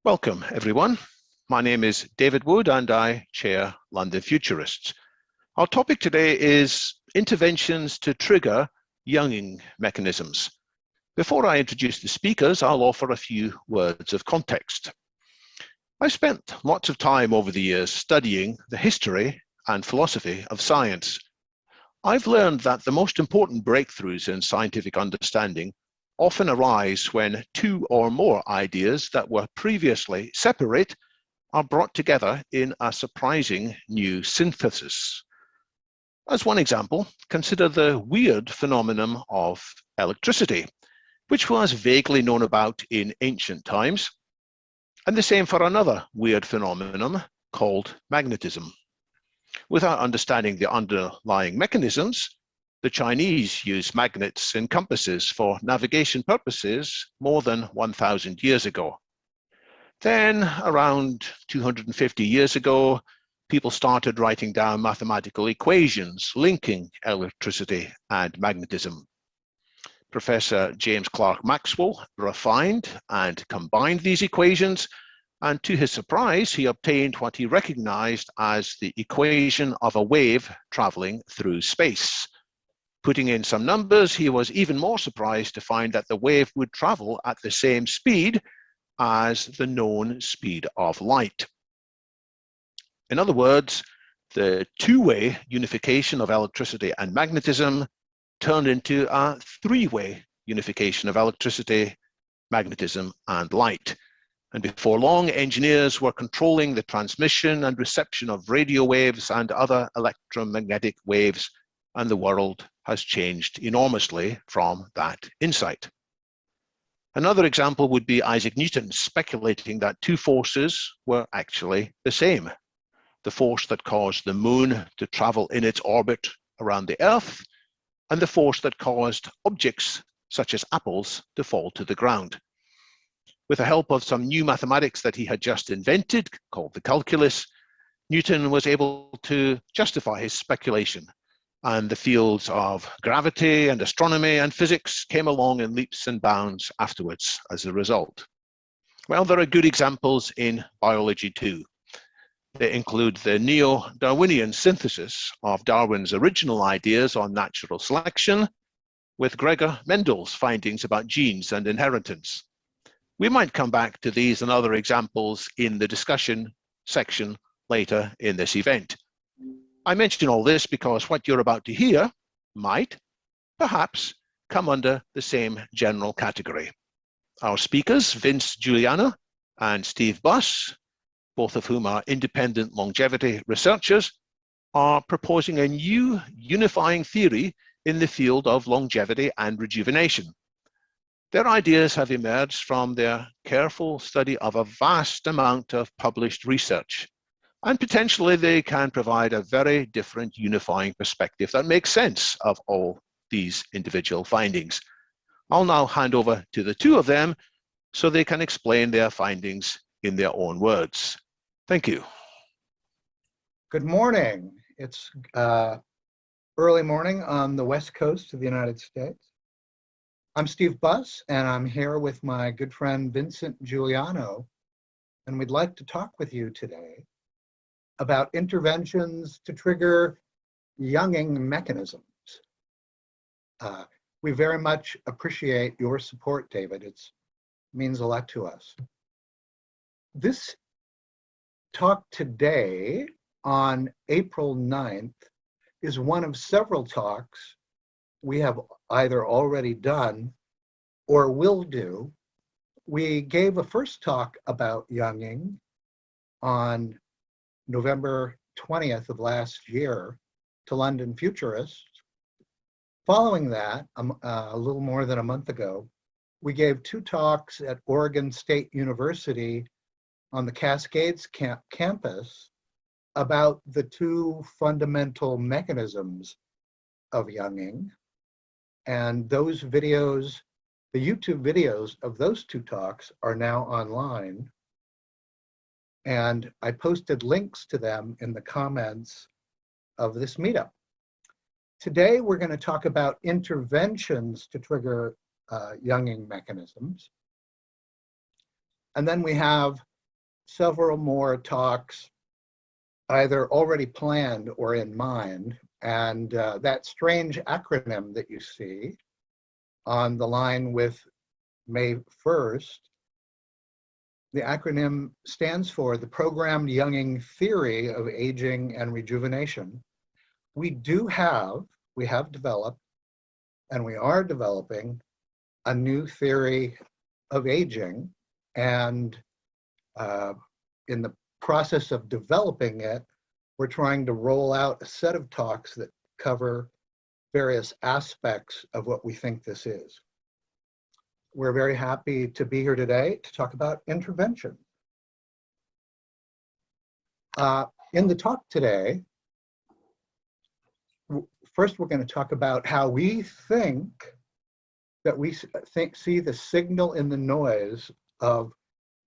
Welcome, everyone. My name is David Wood and I chair London Futurists. Our topic today is interventions to trigger younging mechanisms. Before I introduce the speakers, I'll offer a few words of context. I've spent lots of time over the years studying the history and philosophy of science. I've learned that the most important breakthroughs in scientific understanding often arise when two or more ideas that were previously separate are brought together in a surprising new synthesis. As one example, consider the weird phenomenon of electricity, which was vaguely known about in ancient times, and the same for another weird phenomenon called magnetism. Without understanding the underlying mechanisms, the Chinese used magnets and compasses for navigation purposes more than 1,000 years ago. Then, around 250 years ago, people started writing down mathematical equations linking electricity and magnetism. Professor James Clerk Maxwell refined and combined these equations, and to his surprise, he obtained what he recognized as the equation of a wave traveling through space. Putting in some numbers, he was even more surprised to find that the wave would travel at the same speed as the known speed of light. In other words, the two-way unification of electricity and magnetism turned into a three-way unification of electricity, magnetism, and light. And before long, engineers were controlling the transmission and reception of radio waves and other electromagnetic waves, and the world has changed enormously from that insight. Another example would be Isaac Newton speculating that two forces were actually the same. The force that caused the moon to travel in its orbit around the Earth, and the force that caused objects such as apples to fall to the ground. With the help of some new mathematics that he had just invented, called the calculus, Newton was able to justify his speculation, and the fields of gravity and astronomy and physics came along in leaps and bounds afterwards as a result. Well, there are good examples in biology too. They include the neo-Darwinian synthesis of Darwin's original ideas on natural selection with Gregor Mendel's findings about genes and inheritance. We might come back to these and other examples in the discussion section later in this event. I mention all this because what you're about to hear might, perhaps, come under the same general category. Our speakers, Vince Giuliano and Steve Buss, both of whom are independent longevity researchers, are proposing a new unifying theory in the field of longevity and rejuvenation. Their ideas have emerged from their careful study of a vast amount of published research, and potentially they can provide a very different unifying perspective that makes sense of all these individual findings. I'll now hand over to the two of them so they can explain their findings in their own words. Thank you. Good morning. It's early morning on the West Coast of the United States. I'm Steve Buss, and I'm here with my good friend Vincent Giuliano, and we'd like to talk with you today about interventions to trigger younging mechanisms. We very much appreciate your support, David. It means a lot to us. This talk today on April 9th is one of several talks we have either already done or will do. We gave a first talk about younging on November 20th of last year to London Futurists. Following that, a little more than a month ago, we gave two talks at Oregon State University on the Cascades campus about the two fundamental mechanisms of younging. And those videos, the YouTube videos of those two talks are now online. And I posted links to them in the comments of this meetup. Today, we're going to talk about interventions to trigger younging mechanisms. And then we have several more talks either already planned or in mind. And that strange acronym that you see on the line with May 1st, the acronym stands for the Programmed Younging Theory of Aging and Rejuvenation. We have developed, and we are developing a new theory of aging. And in the process of developing it, we're trying to roll out a set of talks that cover various aspects of what we think this is. We're very happy to be here today to talk about intervention. In the talk today, first we're going to talk about how we think that we see the signal in the noise of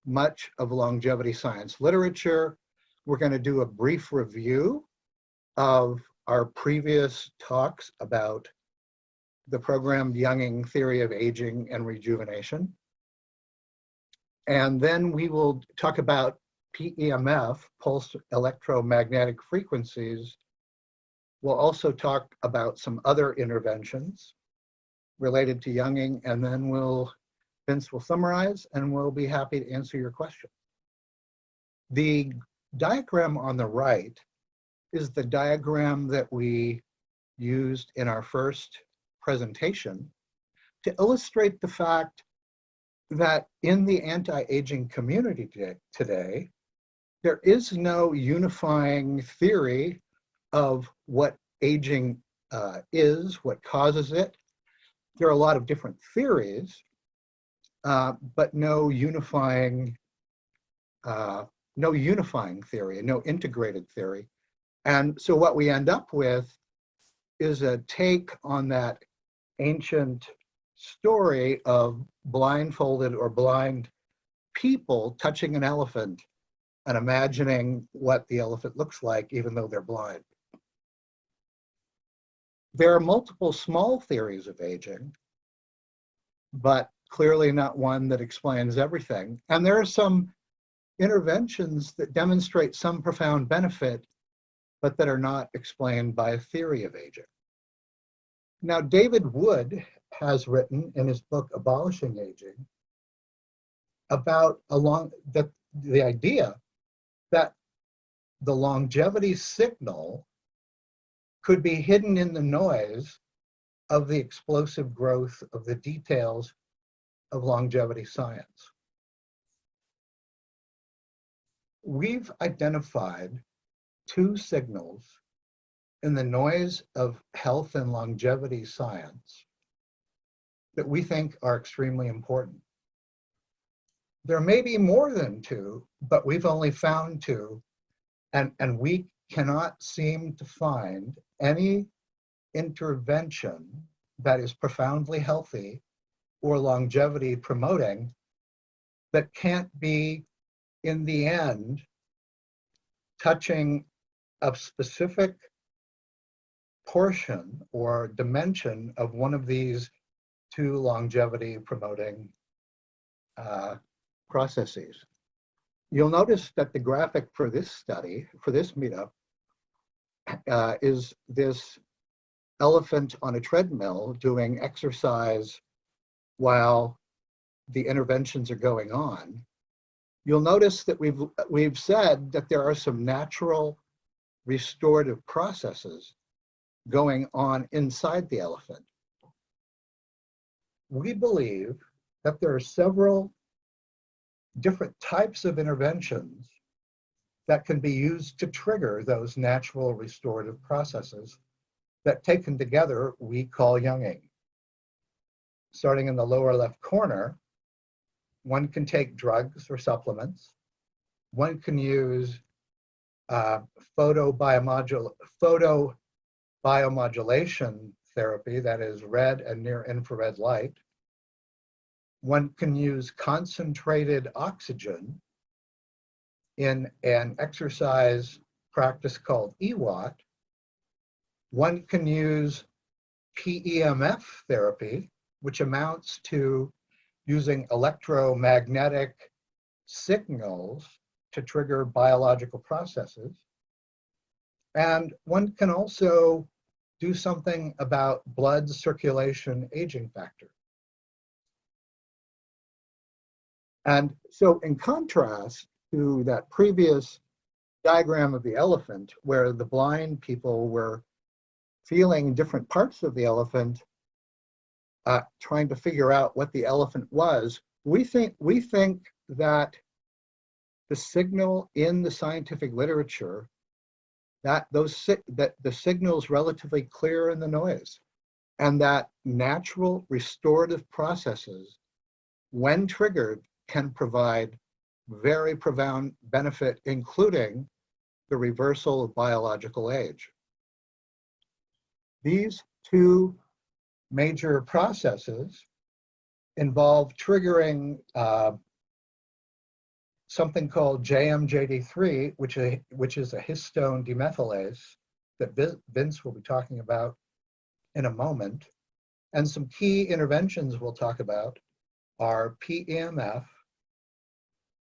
much of longevity science literature. We're going to do a brief review of our previous talks about the Programmed Younging Theory of Aging and Rejuvenation. And then we will talk about PEMF, pulse electromagnetic frequencies. We'll also talk about some other interventions related to younging, and then Vince will summarize, and we'll be happy to answer your questions. The diagram on the right is the diagram that we used in our first presentation to illustrate the fact that in the anti-aging community today, there is no unifying theory of what aging is, what causes it. There are a lot of different theories, but no unifying theory, no integrated theory. And so what we end up with is a take on that ancient story of blindfolded or blind people touching an elephant and imagining what the elephant looks like, even though they're blind. There are multiple small theories of aging, but clearly not one that explains everything. And there are some interventions that demonstrate some profound benefit, but that are not explained by a theory of aging. Now, David Wood has written in his book, Abolishing Aging, about the idea that the longevity signal could be hidden in the noise of the explosive growth of the details of longevity science. We've identified two signals in the noise of health and longevity science that we think are extremely important. There may be more than two, but we've only found two, and we cannot seem to find any intervention that is profoundly healthy or longevity promoting that can't be, in the end, touching a specific portion or dimension of one of these two longevity promoting processes. You'll notice that the graphic for this study, for this meetup, is this elephant on a treadmill doing exercise while the interventions are going on. You'll notice that we've said that there are some natural restorative processes going on inside the elephant. We believe that there are several different types of interventions that can be used to trigger those natural restorative processes that, taken together, we call younging. Starting in the lower left corner, one can take drugs or supplements. One can use photobiomodulation therapy, that is red and near infrared light. One can use concentrated oxygen in an exercise practice called EWAT. One can use PEMF therapy, which amounts to using electromagnetic signals to trigger biological processes. And one can also do something about blood circulation aging factor. And so in contrast to that previous diagram of the elephant, where the blind people were feeling different parts of the elephant, trying to figure out what the elephant was, we think that the signal in the scientific literature, that the signal is relatively clear in the noise, and that natural restorative processes, when triggered, can provide very profound benefit, including the reversal of biological age. These two major processes involve triggering something called JMJD3, which is a histone demethylase that Vince will be talking about in a moment. And some key interventions we'll talk about are PEMF,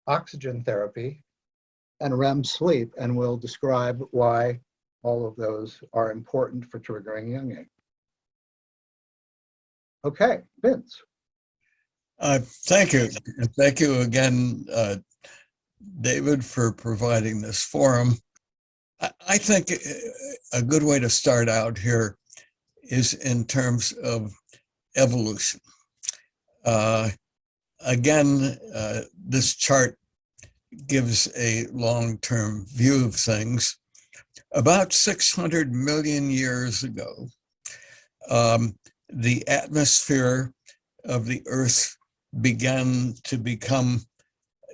oxygen therapy, and REM sleep, and we'll describe why all of those are important for triggering younging. Okay, Vince. Thank you. And thank you again, David, for providing this forum. I think a good way to start out here is in terms of evolution. Again, this chart gives a long-term view of things. About 600 million years ago, the atmosphere of the Earth began to become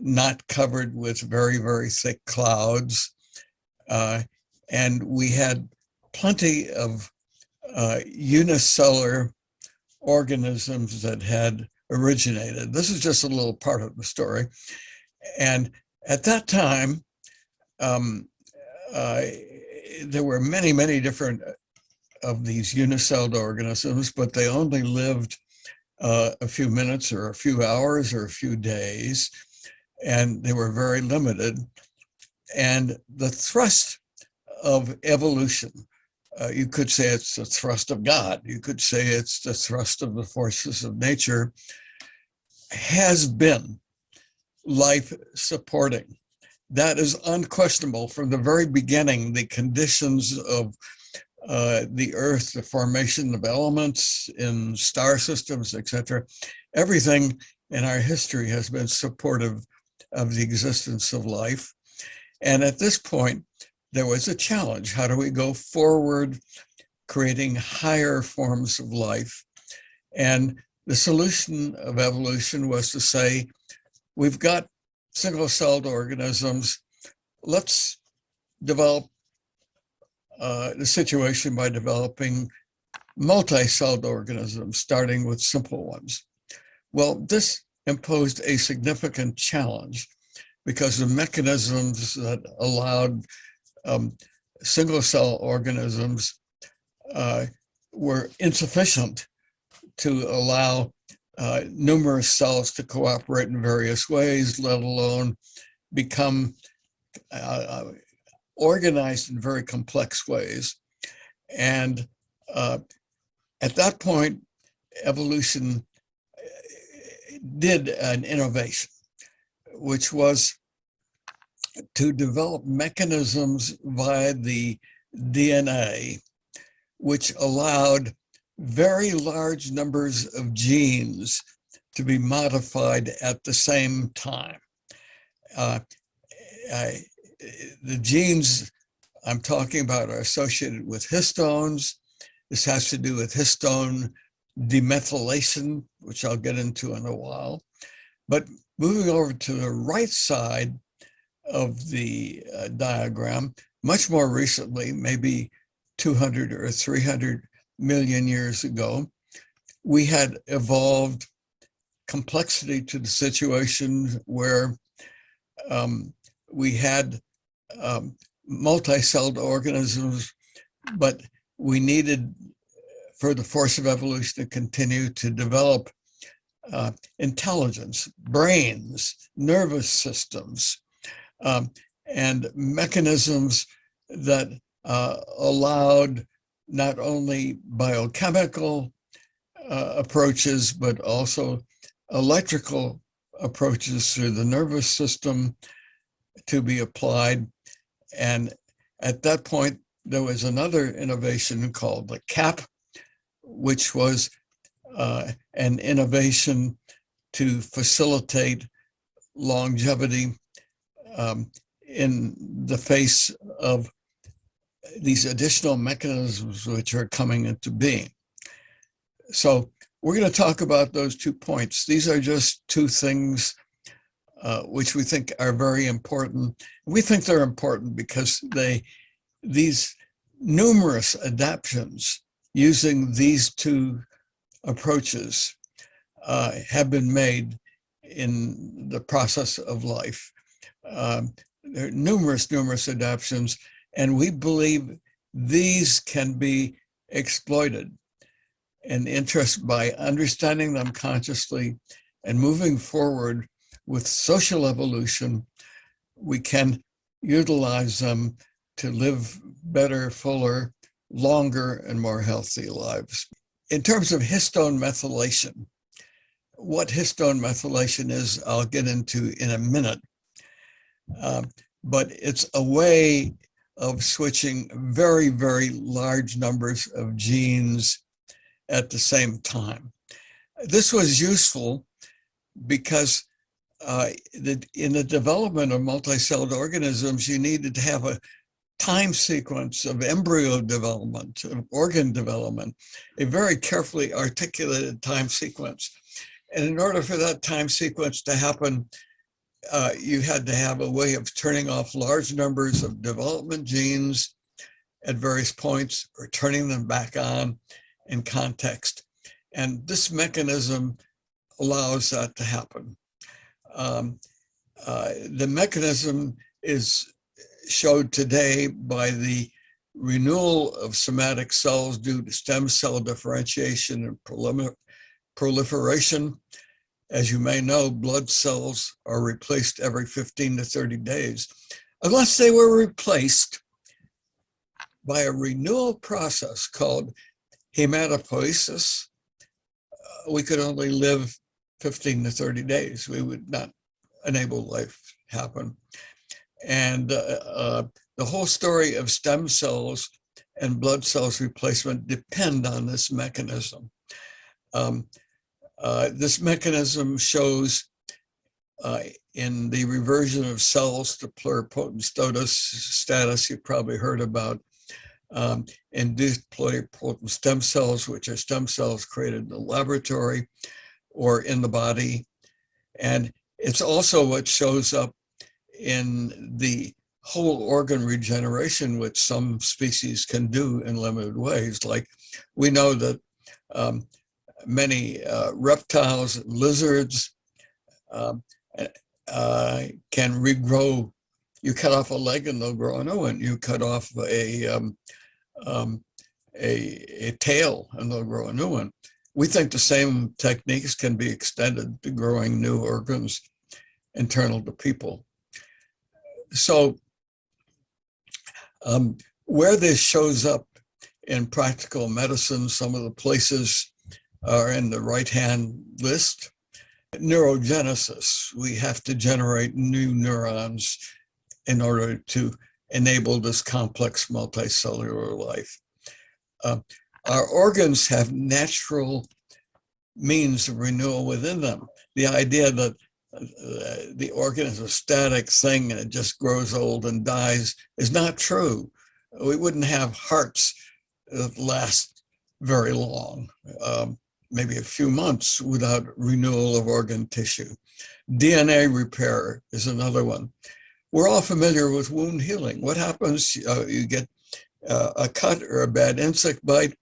not covered with very, very thick clouds. And we had plenty of unicellular organisms that had originated. This is just a little part of the story. And at that time, there were many, many different of these unicellular organisms, but they only lived a few minutes or a few hours or a few days, and they were very limited. And the thrust of evolution, you could say it's the thrust of God, you could say it's the thrust of the forces of nature, has been life supporting. That is unquestionable from the very beginning. The conditions of the Earth, the formation of elements in star systems, etc., everything in our history has been supportive of the existence of life. And at this point, there was a challenge. How do we go forward, creating higher forms of life? And the solution of evolution was to say, we've got single-celled organisms. Let's develop the situation by developing multi-celled organisms, starting with simple ones. Well, this imposed a significant challenge because the mechanisms that allowed single-cell organisms were insufficient to allow numerous cells to cooperate in various ways, let alone become organized in very complex ways. And at that point, evolution did an innovation, which was to develop mechanisms via the DNA, which allowed very large numbers of genes to be modified at the same time. The genes I'm talking about are associated with histones. This has to do with histone demethylation, which I'll get into in a while. But moving over to the right side of the diagram, much more recently, maybe 200 or 300 million years ago, we had evolved complexity to the situation where we had multi-celled organisms, but we needed, for the force of evolution, to continue to develop intelligence, brains, nervous systems, and mechanisms that allowed not only biochemical approaches, but also electrical approaches through the nervous system to be applied. And at that point, there was another innovation called the CAP, which was an innovation to facilitate longevity in the face of these additional mechanisms which are coming into being. So we're going to talk about those 2 points. These are just 2 things which we think are very important. We think they're important because these numerous adaptations using these 2 approaches have been made in the process of life. There are numerous adaptations, and we believe these can be exploited in interest by understanding them consciously and moving forward with social evolution. We can utilize them to live better, fuller, longer, and more healthy lives. In terms of histone methylation, what histone methylation is, I'll get into in a minute. But it's a way of switching very, very large numbers of genes at the same time. This was useful because in the development of multicellular organisms, you needed to have a time sequence of embryo development, of organ development, a very carefully articulated time sequence. And in order for that time sequence to happen, you had to have a way of turning off large numbers of development genes at various points or turning them back on in context. And this mechanism allows that to happen. The mechanism is showed today by the renewal of somatic cells due to stem cell differentiation and proliferation. As you may know, blood cells are replaced every 15 to 30 days. Unless they were replaced by a renewal process called hematopoiesis, we could only live 15 to 30 days. We would not enable life to happen. And the whole story of stem cells and blood cells replacement depend on this mechanism. This mechanism shows in the reversion of cells to pluripotent status you probably heard about, induced pluripotent stem cells, which are stem cells created in the laboratory or in the body. And it's also what shows up in the whole organ regeneration, which some species can do in limited ways. Like we know that many reptiles and lizards can regrow. You cut off a leg and they'll grow a new one. You cut off a tail and they'll grow a new one. We think the same techniques can be extended to growing new organs internal to people. So where this shows up in practical medicine, some of the places are in the right-hand list. Neurogenesis, we have to generate new neurons in order to enable this complex multicellular life. Our organs have natural means of renewal within them. The idea that the organ is a static thing and it just grows old and dies is not true. We wouldn't have hearts that last very long, maybe a few months without renewal of organ tissue. DNA repair is another one. We're all familiar with wound healing. What happens? You get a cut or a bad insect bite,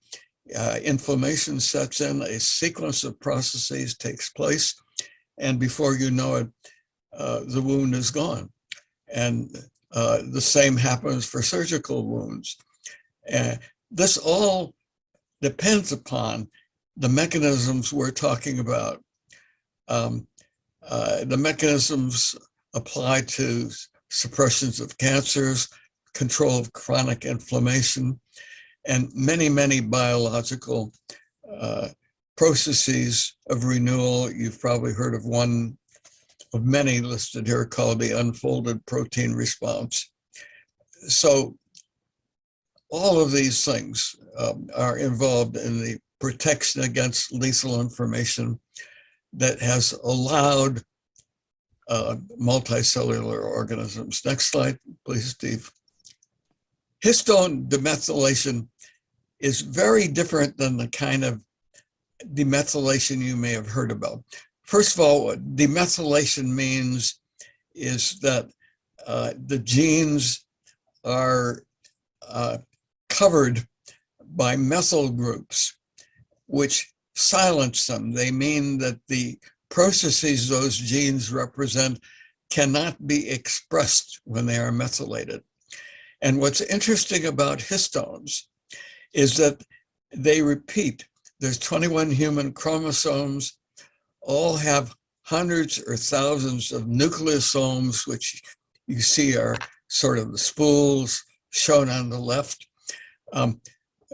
inflammation sets in, a sequence of processes takes place, and before you know it, the wound is gone. And the same happens for surgical wounds. This all depends upon the mechanisms we're talking about. The mechanisms apply to suppressions of cancers, control of chronic inflammation, and many, many biological processes of renewal. You've probably heard of one of many listed here called the unfolded protein response. So all of these things are involved in the protection against lethal information that has allowed multicellular organisms. Next slide, please, Steve. Histone demethylation is very different than the kind of demethylation you may have heard about. First of all, what demethylation means is that the genes are covered by methyl groups, which silence them. They mean that the processes those genes represent cannot be expressed when they are methylated. And what's interesting about histones is that they repeat. There's 21 human chromosomes, all have hundreds or thousands of nucleosomes, which you see are sort of the spools shown on the left.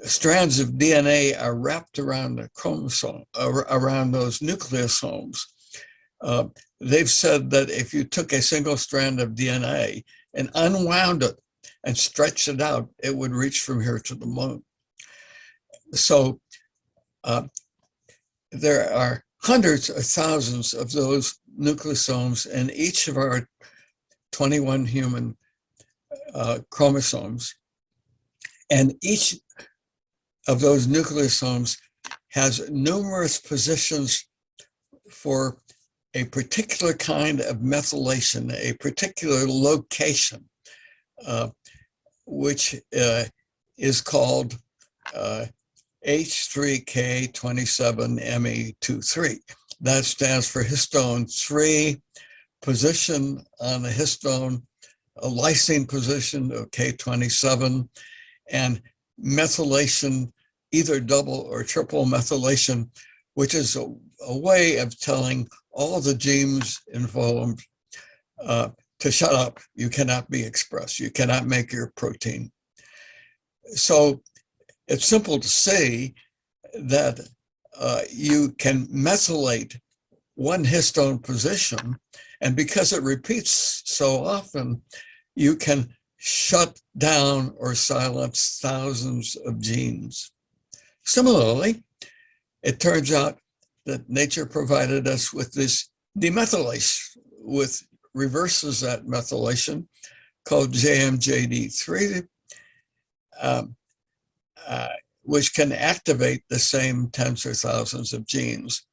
Strands of DNA are wrapped around the chromosome, around those nucleosomes. They've said that if you took a single strand of DNA and unwound it and stretched it out, it would reach from here to the moon. So there are hundreds of thousands of those nucleosomes in each of our 21 human chromosomes. And each of those nucleosomes has numerous positions for a particular kind of methylation, a particular location, which is called H3K27Me23. That stands for histone 3, position on the histone, a lysine position of K27, and methylation, either double or triple methylation, which is a way of telling all the genes involved to shut up. You cannot be expressed. You cannot make your protein. So it's simple to say that you can methylate one histone position, and because it repeats so often, you can shut down or silence thousands of genes. Similarly, it turns out that nature provided us with this demethylase, with reverses that methylation called JMJD3, which can activate the same tens or thousands of genes.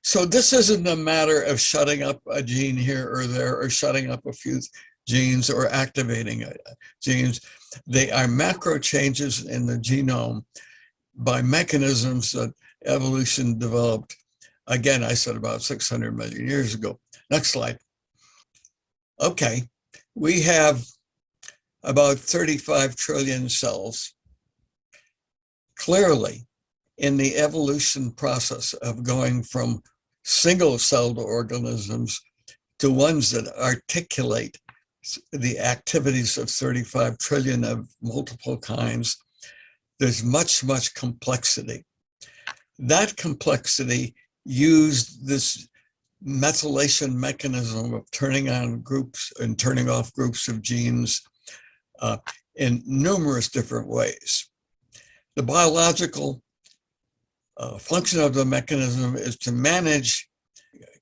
So this isn't a matter of shutting up a gene here or there, or shutting up a few genes or activating genes. They are macro changes in the genome by mechanisms that evolution developed. Again, I said about 600 million years ago. Next slide. Okay, we have about 35 trillion cells. Clearly, in the evolution process of going from single-celled organisms to ones that articulate the activities of 35 trillion of multiple kinds, there's much, much complexity. That complexity used this methylation mechanism of turning on groups and turning off groups of genes in numerous different ways. The biological function of the mechanism is to manage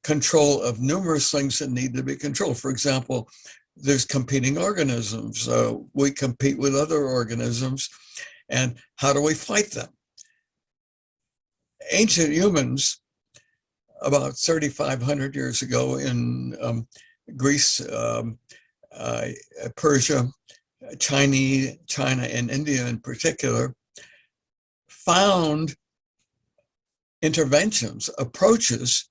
control of numerous things that need to be controlled. For example, there's competing organisms. We compete with other organisms, and how do we fight them? Ancient humans, about 3,500 years ago in Greece, Persia, China, and India in particular, found interventions, approaches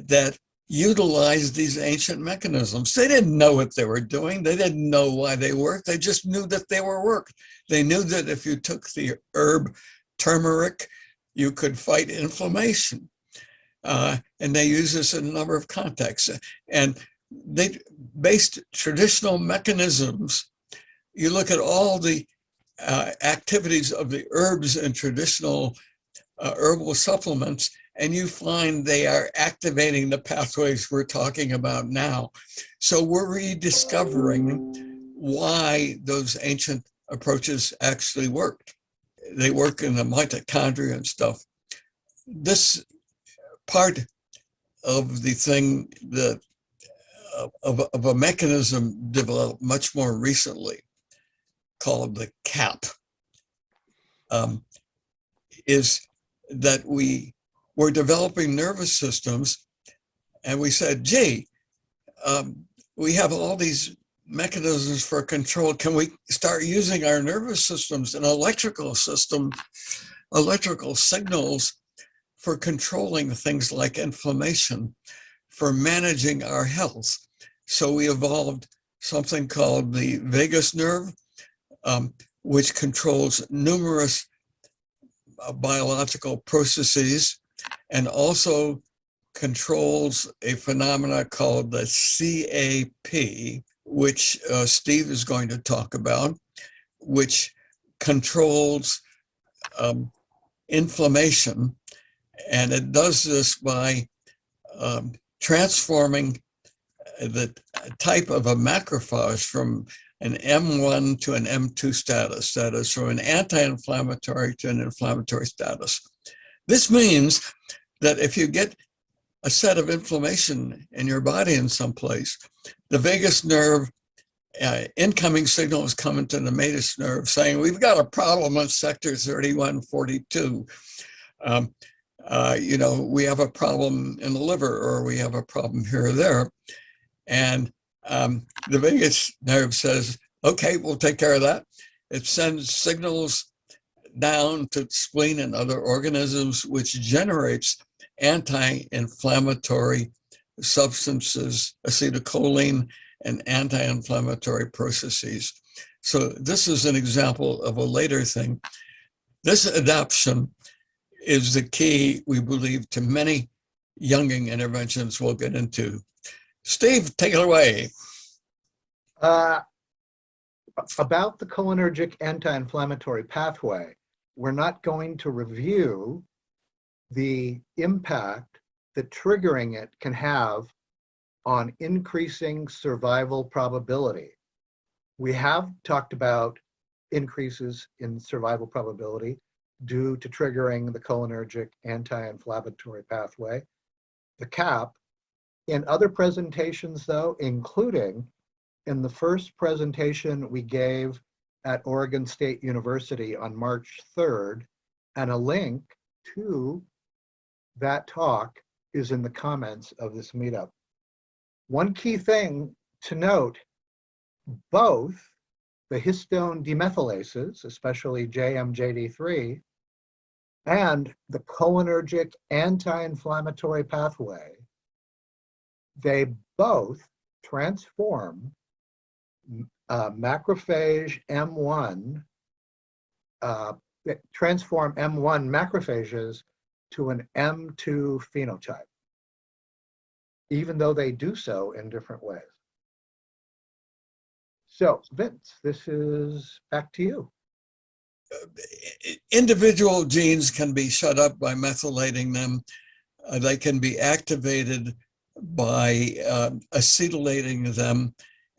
that utilized these ancient mechanisms. They didn't know what they were doing. They didn't know why they worked. They just knew that they were worked. They knew that if you took the herb turmeric, you could fight inflammation. And they use this in a number of contexts. And they based traditional mechanisms. You look at all the activities of the herbs and traditional herbal supplements, and you find they are activating the pathways we're talking about now. So we're rediscovering why those ancient approaches actually worked. They work in the mitochondria and stuff. This part of the thing that of a mechanism developed much more recently called the CAP, is that we were developing nervous systems, and we said, gee, we have all these mechanisms for control. Can we start using our nervous systems and electrical signals for controlling things like inflammation, for managing our health? So we evolved something called the vagus nerve, which controls numerous biological processes, and also controls a phenomena called the CAP, which Steve is going to talk about, which controls inflammation. And it does this by transforming the type of a macrophage from an M1 to an M2 status, that is, from an anti-inflammatory to an inflammatory status. This means that if you get a set of inflammation in your body in some place, the vagus nerve incoming signals come into the vagus nerve saying, we've got a problem in sector 3142. We have a problem in the liver, or we have a problem here or there. And the vagus nerve says, okay, we'll take care of that. It sends signals down to the spleen and other organisms, which generates anti-inflammatory substances, acetylcholine, and anti-inflammatory processes. So this is an example of a later thing. This adaptation is the key, we believe, to many Jungian interventions we'll get into. Steve, take it away. About the cholinergic anti-inflammatory pathway, we're not going to review the impact that triggering it can have on increasing survival probability. We have talked about increases in survival probability due to triggering the cholinergic anti-inflammatory pathway, the CAP. In other presentations, though, including in the first presentation we gave at Oregon State University on March 3rd, and a link to that talk is in the comments of this meetup. One key thing to note, both the histone demethylases, especially JMJD3, and the cholinergic anti-inflammatory pathway, they both transform macrophage M1, transform M1 macrophages to an M2 phenotype, even though they do so in different ways. So, Vince, this is back to you. Individual genes can be shut up by methylating them. They can be activated by acetylating them.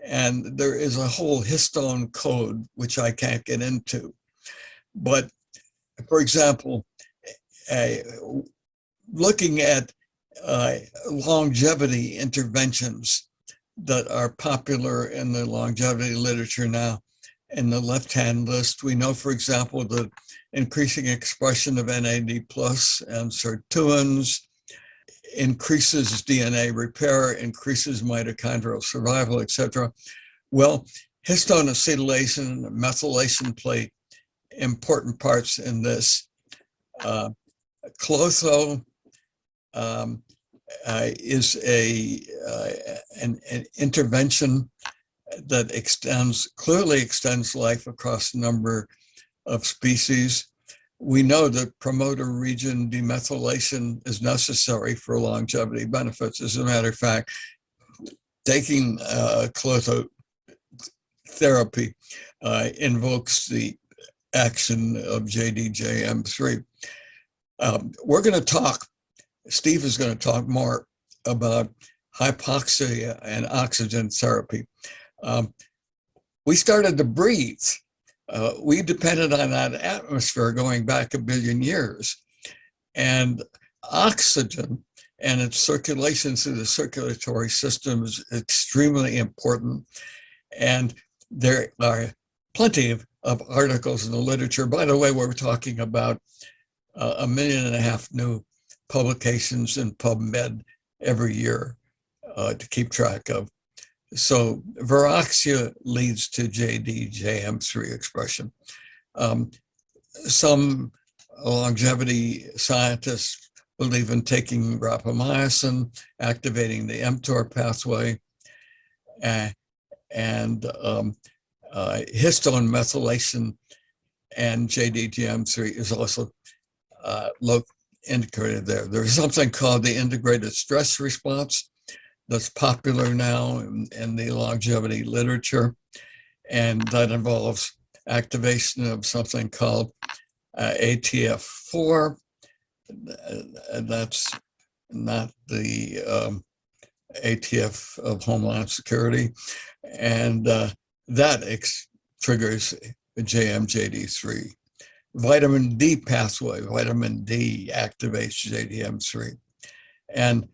And there is a whole histone code, which I can't get into. But for example, looking at longevity interventions that are popular in the longevity literature now, in the left-hand list, we know, for example, the increasing expression of NAD plus and sirtuins increases DNA repair, increases mitochondrial survival, etc. Well, histone acetylation and methylation play important parts in this. Clotho is an intervention that clearly extends life across a number of species. We know that promoter region demethylation is necessary for longevity benefits. As a matter of fact, taking therapy invokes the action of JDJM3. We're going to talk, Steve is going to talk more about hypoxia and oxygen therapy. We started to breathe. We depended on that atmosphere going back a billion years. And oxygen and its circulation through the circulatory system is extremely important. And there are plenty of articles in the literature. By the way, we're talking about 1.5 million new publications in PubMed every year to keep track of. So viroxia leads to JDJM3 expression. Some longevity scientists believe in taking rapamycin, activating the mTOR pathway, and histone methylation and JDJM3 is also indicated there. There's something called the integrated stress response that's popular now in the longevity literature, and that involves activation of something called ATF4. That's not the ATF of Homeland Security, and that triggers JMJD3. Vitamin D pathway, vitamin D activates JDM3. And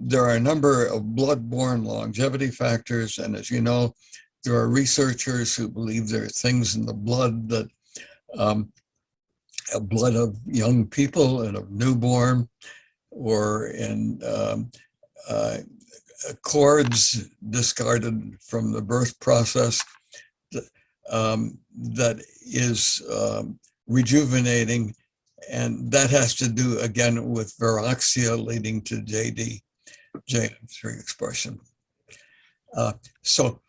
there are a number of blood-borne longevity factors, and as you know, there are researchers who believe there are things in the blood that blood of young people and of newborn, or in cords discarded from the birth process that is rejuvenating, and that has to do again with viroxia leading to JDJM3 expression. So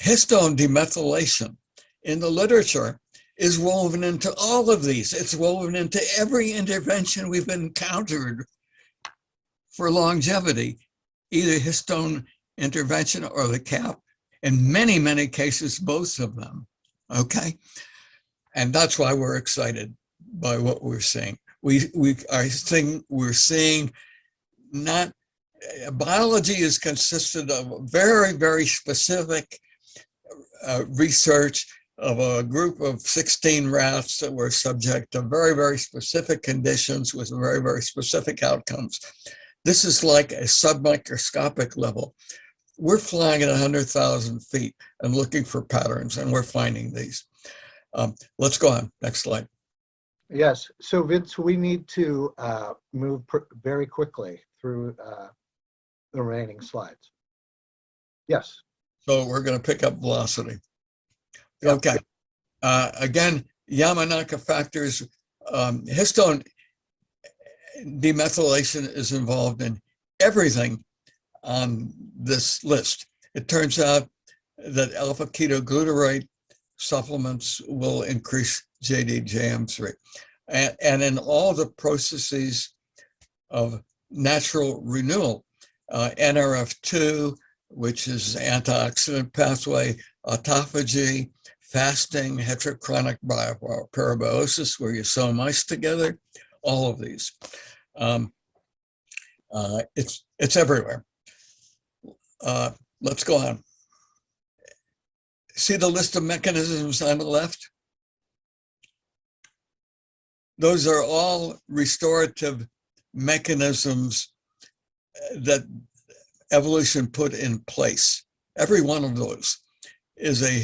histone demethylation in the literature is woven into all of these. It's woven into every intervention we've encountered for longevity, either histone intervention or the CAP. In many, many cases, both of them, okay? And that's why we're excited by what we're seeing. We're seeing not, biology is consisted of very, very specific research of a group of 16 rats that were subject to very, very specific conditions with very, very specific outcomes. This is like a submicroscopic level. We're flying at 100,000 feet and looking for patterns, and we're finding these. Let's go on. Next slide. Yes. So Vince, we need to move very quickly through the remaining slides. Yes. So we're going to pick up velocity. Yeah. Okay. Again, Yamanaka factors, histone demethylation is involved in everything on this list. It turns out that alpha ketoglutarate supplements will increase JDJM3. And in all the processes of natural renewal, NRF2, which is antioxidant pathway, autophagy, fasting, heterochronic parabiosis, where you sew mice together, all of these. It's everywhere. Let's go on. See the list of mechanisms on the left? Those are all restorative mechanisms that evolution put in place. Every one of those is a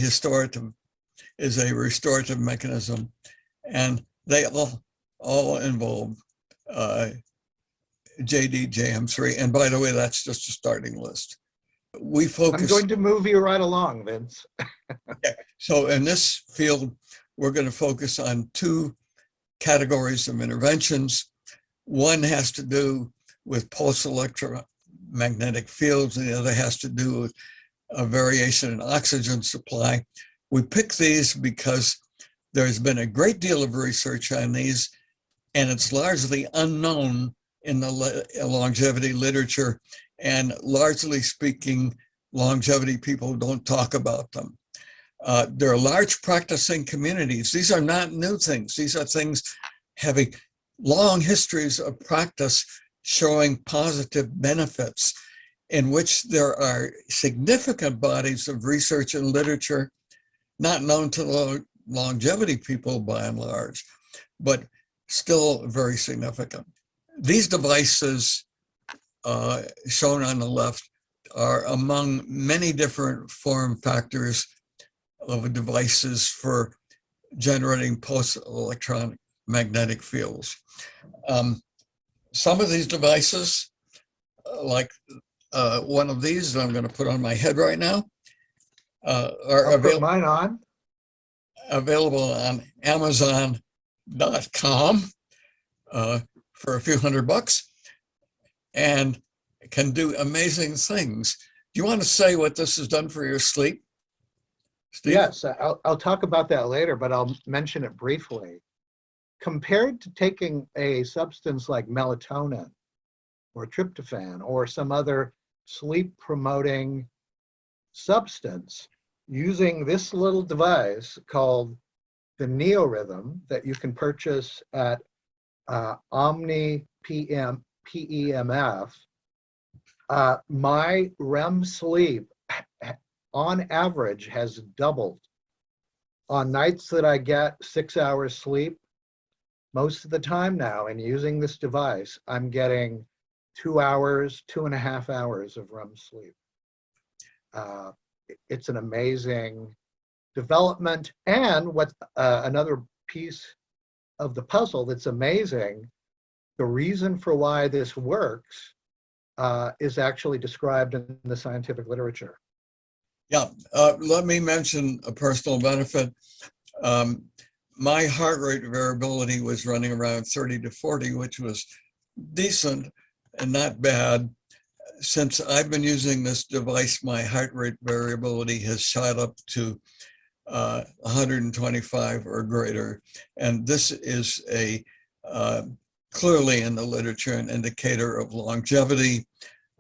restorative mechanism, and they all involve JDJM3. And by the way, that's just a starting list. We focus. I'm going to move you right along, Vince. Okay. So in this field, we're going to focus on two categories of interventions. One has to do with pulse electromagnetic fields, and the other has to do with a variation in oxygen supply. We pick these because there's been a great deal of research on these, and it's largely unknown in the longevity literature, and largely speaking, longevity people don't talk about them. There are large practicing communities. These are not new things. These are things having long histories of practice showing positive benefits, in which there are significant bodies of research and literature, not known to longevity people by and large, but still very significant. These devices shown on the left are among many different form factors of devices for generating pulse-electronic magnetic fields. Some of these devices, like one of these that I'm going to put on my head right now, are available on Amazon.com for a few $100 and can do amazing things. Do you want to say what this has done for your sleep, Steve? Yes, I'll talk about that later, but I'll mention it briefly. Compared to taking a substance like melatonin or tryptophan or some other sleep-promoting substance, using this little device called the NeoRhythm that you can purchase at Omni PEMF, my REM sleep on average has doubled. On nights that I get 6 hours sleep, most of the time now, and using this device, I'm getting 2 hours, 2.5 hours of REM sleep. It's an amazing development. And what another piece of the puzzle that's amazing, the reason for why this works is actually described in the scientific literature. Yeah, let me mention a personal benefit. My heart rate variability was running around 30 to 40, which was decent and not bad. Since I've been using this device, my heart rate variability has shot up to 125 or greater. And this is a clearly in the literature an indicator of longevity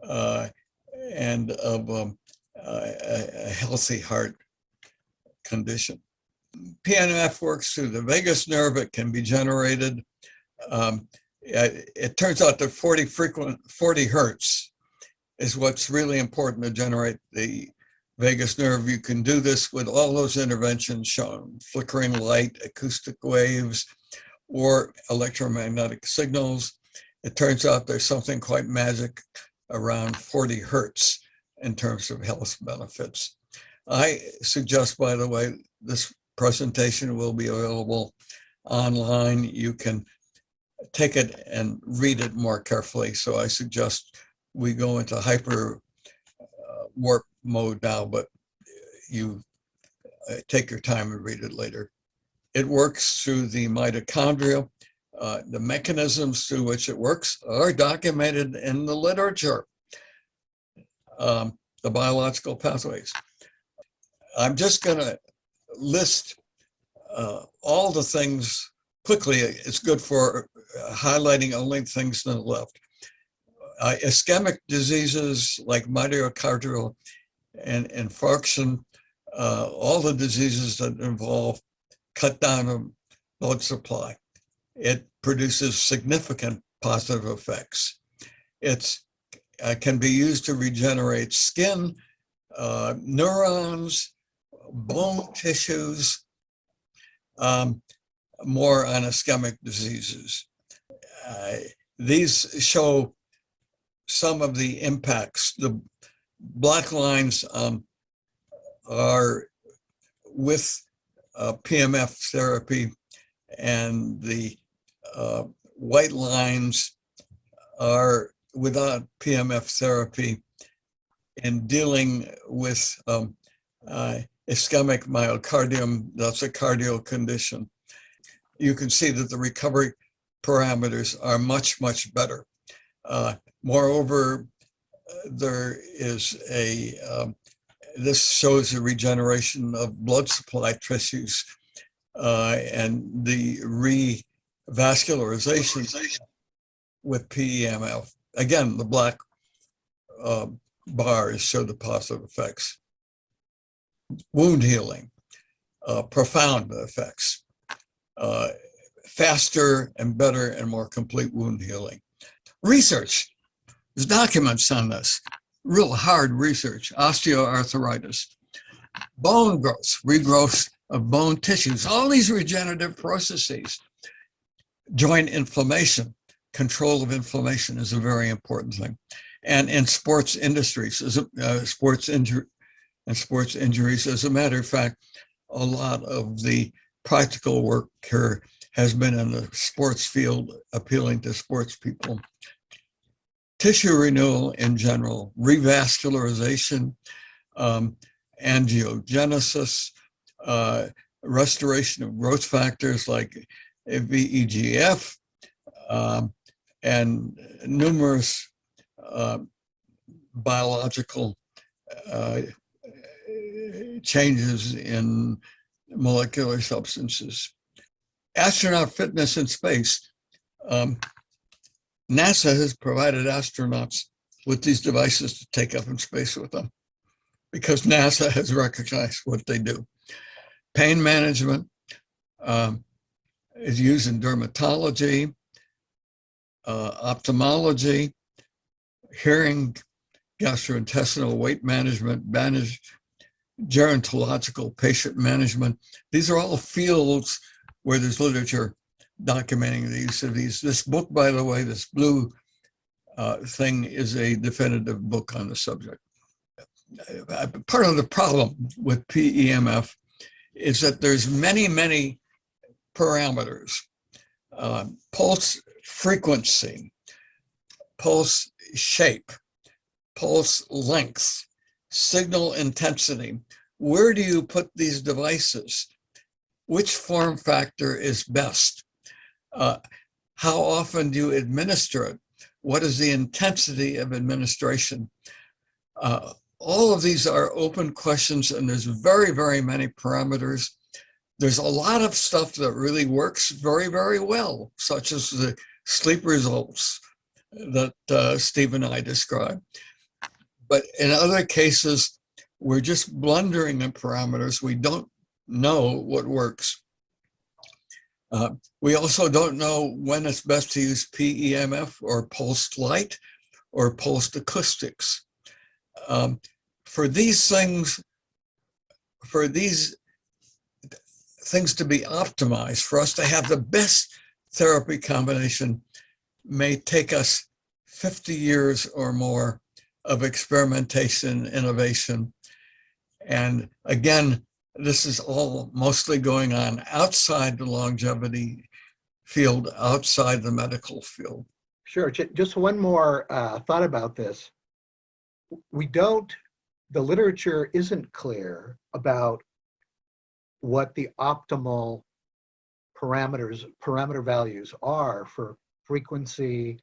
and of a healthy heart condition. PEMF works through the vagus nerve. It can be generated. It turns out that 40 hertz is what's really important to generate the vagus nerve. You can do this with all those interventions shown: flickering light, acoustic waves, or electromagnetic signals. It turns out there's something quite magic around 40 hertz in terms of health benefits. I suggest, by the way, this presentation will be available online. You can take it and read it more carefully. So I suggest we go into hyper warp mode now, but you take your time and read it later. It works through the mitochondria. The mechanisms through which it works are documented in the literature, the biological pathways. I'm just going to list all the things quickly. It's good for highlighting only things on the left. Ischemic diseases like myocardial and infarction, all the diseases that involve cut down of blood supply. It produces significant positive effects. It can be used to regenerate skin, neurons, bone tissues, more on ischemic diseases. These show some of the impacts. The black lines are with PEMF therapy, and the white lines are without PEMF therapy in dealing with ischemic myocardium. That's a cardio condition. You can see that the recovery parameters are much, much better. Moreover, there is this shows a regeneration of blood supply tissues and the revascularization with PEMF. Again, the black bars show the positive effects. Wound healing, profound effects, faster and better and more complete wound healing. Research, there's documents on this, real hard research. Osteoarthritis, bone growth, regrowth of bone tissues, all these regenerative processes. Joint inflammation, control of inflammation is a very important thing. And in sports industries, sports injuries, as a matter of fact, a lot of the practical work here has been in the sports field, appealing to sports people. Tissue renewal in general, revascularization, angiogenesis, restoration of growth factors like VEGF, and numerous biological changes in molecular substances. Astronaut fitness in space. NASA has provided astronauts with these devices to take up in space with them because NASA has recognized what they do. Pain management is used in dermatology, ophthalmology, hearing, gastrointestinal weight management, gerontological patient management. These are all fields where there's literature documenting the use of these. This book, by the way, this blue thing is a definitive book on the subject. Part of the problem with PEMF is that there's many, many parameters. Pulse frequency, pulse shape, pulse length, signal intensity. Where do you put these devices? Which form factor is best? How often do you administer it? What is the intensity of administration? All of these are open questions, and there's very, very many parameters. There's a lot of stuff that really works very, very well, such as the sleep results that Steve and I described. But in other cases, we're just blundering in parameters. We don't know what works. We also don't know when it's best to use PEMF or pulsed light or pulsed acoustics. For these things to be optimized, for us to have the best therapy combination, may take us 50 years or more of experimentation, innovation. And again, this is all mostly going on outside the longevity field, outside the medical field. Sure, just one more thought about this. The literature isn't clear about what the optimal parameter values are for frequency,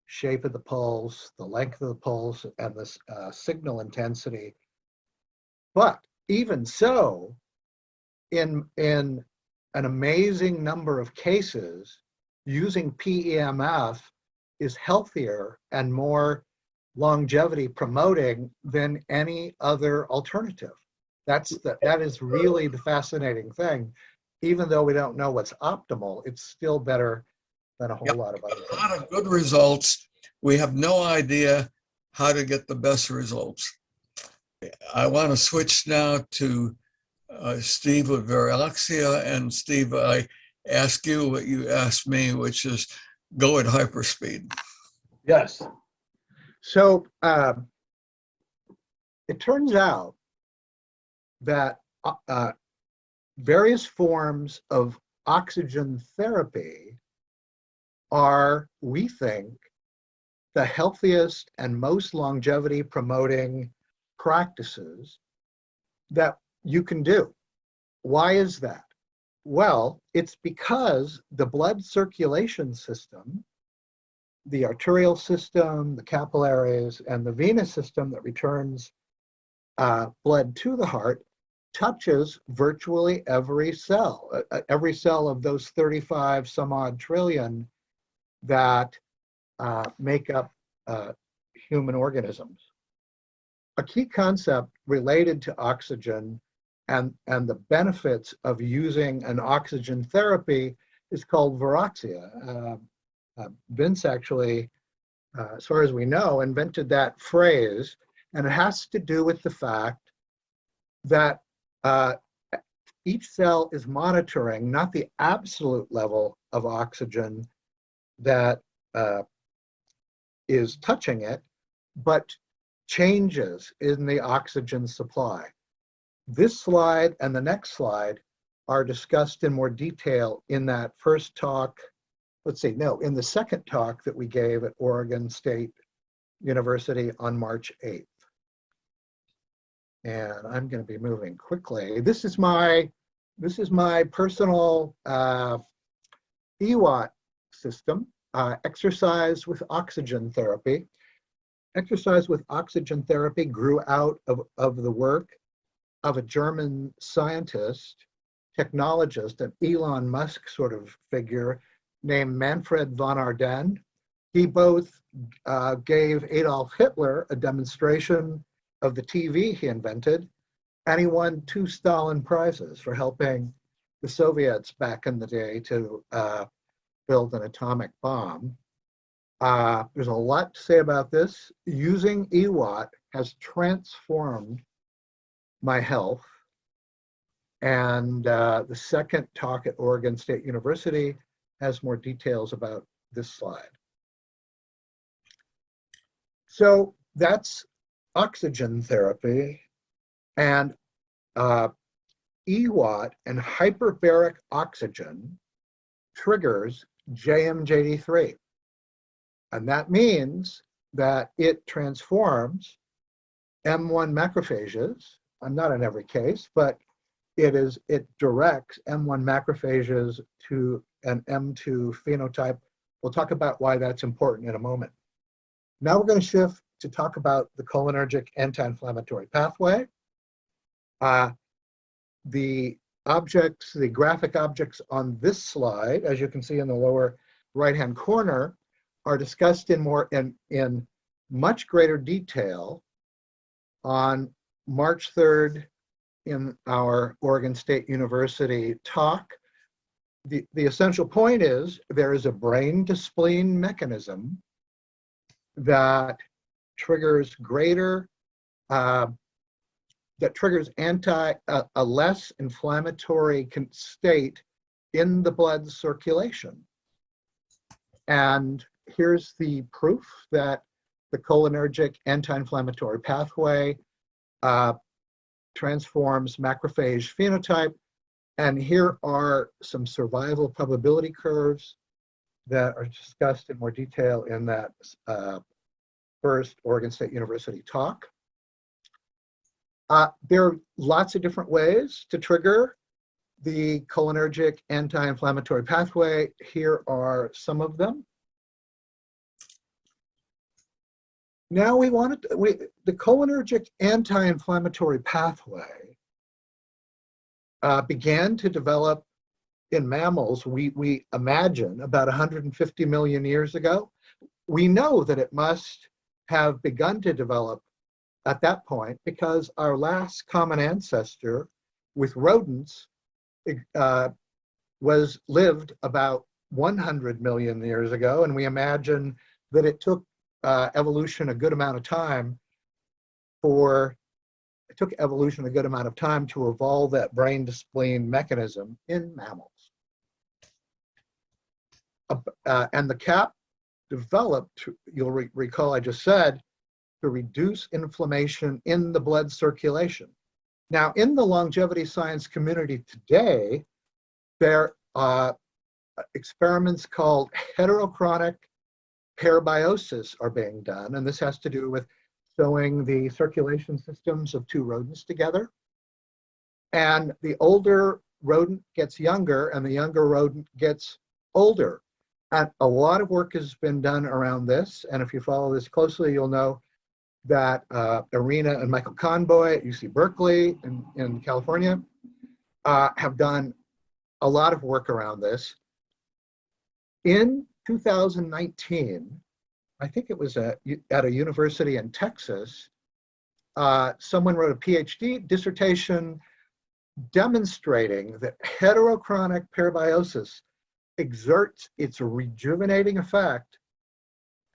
shape of the pulse, the length of the pulse, and the signal intensity. But even so, in an amazing number of cases, using PEMF is healthier and more longevity promoting than any other alternative. That is really the fascinating thing. Even though we don't know what's optimal, it's still better than a whole lot of other things. A lot of good results. We have no idea how to get the best results. I want to switch now to Steve with Varioxia. And Steve, I ask you what you asked me, which is go at hyperspeed. Yes. So it turns out that various forms of oxygen therapy are, we think, the healthiest and most longevity promoting practices that you can do. Why is that? Well, it's because the blood circulation system, the arterial system, the capillaries, and the venous system that returns blood to the heart touches virtually every cell of those 35 some odd trillion that make up human organisms. A key concept related to oxygen and the benefits of using an oxygen therapy is called viroxia. Vince actually, as far as we know, invented that phrase, and it has to do with the fact that each cell is monitoring not the absolute level of oxygen that is touching it, but changes in the oxygen supply. This slide and the next slide are discussed in more detail in that first talk. In the second talk that we gave at Oregon State University on March 8th. And I'm going to be moving quickly. This is my personal EWAT system, exercise with oxygen therapy. Exercise with oxygen therapy grew out of the work of a German scientist, technologist, an Elon Musk sort of figure named Manfred von Ardenne. He both gave Adolf Hitler a demonstration of the TV he invented, and he won 2 Stalin prizes for helping the Soviets back in the day to build an atomic bomb. There's a lot to say about this. Using EWAT has transformed my health. And the second talk at Oregon State University has more details about this slide. So that's oxygen therapy, and EWAT and hyperbaric oxygen triggers JMJD3. And that means that it transforms M1 macrophages, not in every case, but it directs M1 macrophages to an M2 phenotype. We'll talk about why that's important in a moment. Now we're going to shift to talk about the cholinergic anti-inflammatory pathway. The graphic objects on this slide, as you can see in the lower right-hand corner, are discussed in much greater detail on March 3rd in our Oregon State University talk. The essential point is there is a brain to spleen mechanism that triggers a less inflammatory state in the blood circulation. And here's the proof that the cholinergic anti-inflammatory pathway transforms macrophage phenotype. And here are some survival probability curves that are discussed in more detail in that first Oregon State University talk. There are lots of different ways to trigger the cholinergic anti-inflammatory pathway. Here are some of them. Now the cholinergic anti-inflammatory pathway began to develop in mammals, we imagine, about 150 million years ago. We know that it must have begun to develop at that point because our last common ancestor with rodents lived about 100 million years ago, and we imagine that it took evolution a good amount of time to evolve that brain to spleen mechanism in mammals. And the CAP developed, you'll recall I just said, to reduce inflammation in the blood circulation. Now, in the longevity science community today, there are experiments called heterochronic parabiosis are being done, and this has to do with showing the circulation systems of 2 rodents together. And the older rodent gets younger, and the younger rodent gets older. And a lot of work has been done around this, and if you follow this closely, you'll know that Irina and Michael Conboy at UC Berkeley in California have done a lot of work around this. In 2019, I think it was at a university in Texas, someone wrote a PhD dissertation demonstrating that heterochronic parabiosis exerts its rejuvenating effect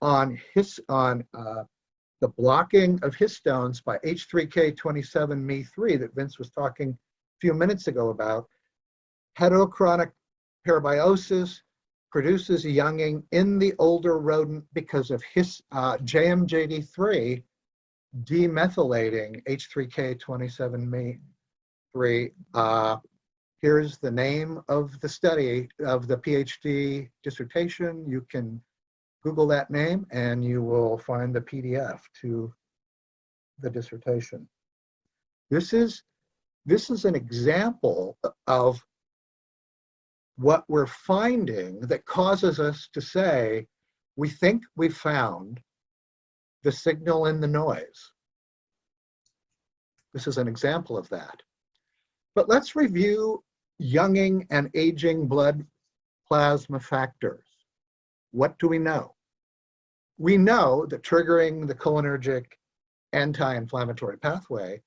on the blocking of histones by H3K27Me3 that Vince was talking a few minutes ago about. Heterochronic parabiosis produces younging in the older rodent because of JMJD3 demethylating H3K27Me3. Here's the name of the study, of the PhD dissertation. You can Google that name and you will find the PDF to the dissertation. This is an example of what we're finding that causes us to say, we think we've found the signal in the noise. This is an example of that. But let's review younging and aging blood plasma factors. What do we know? We know that triggering the cholinergic anti-inflammatory pathway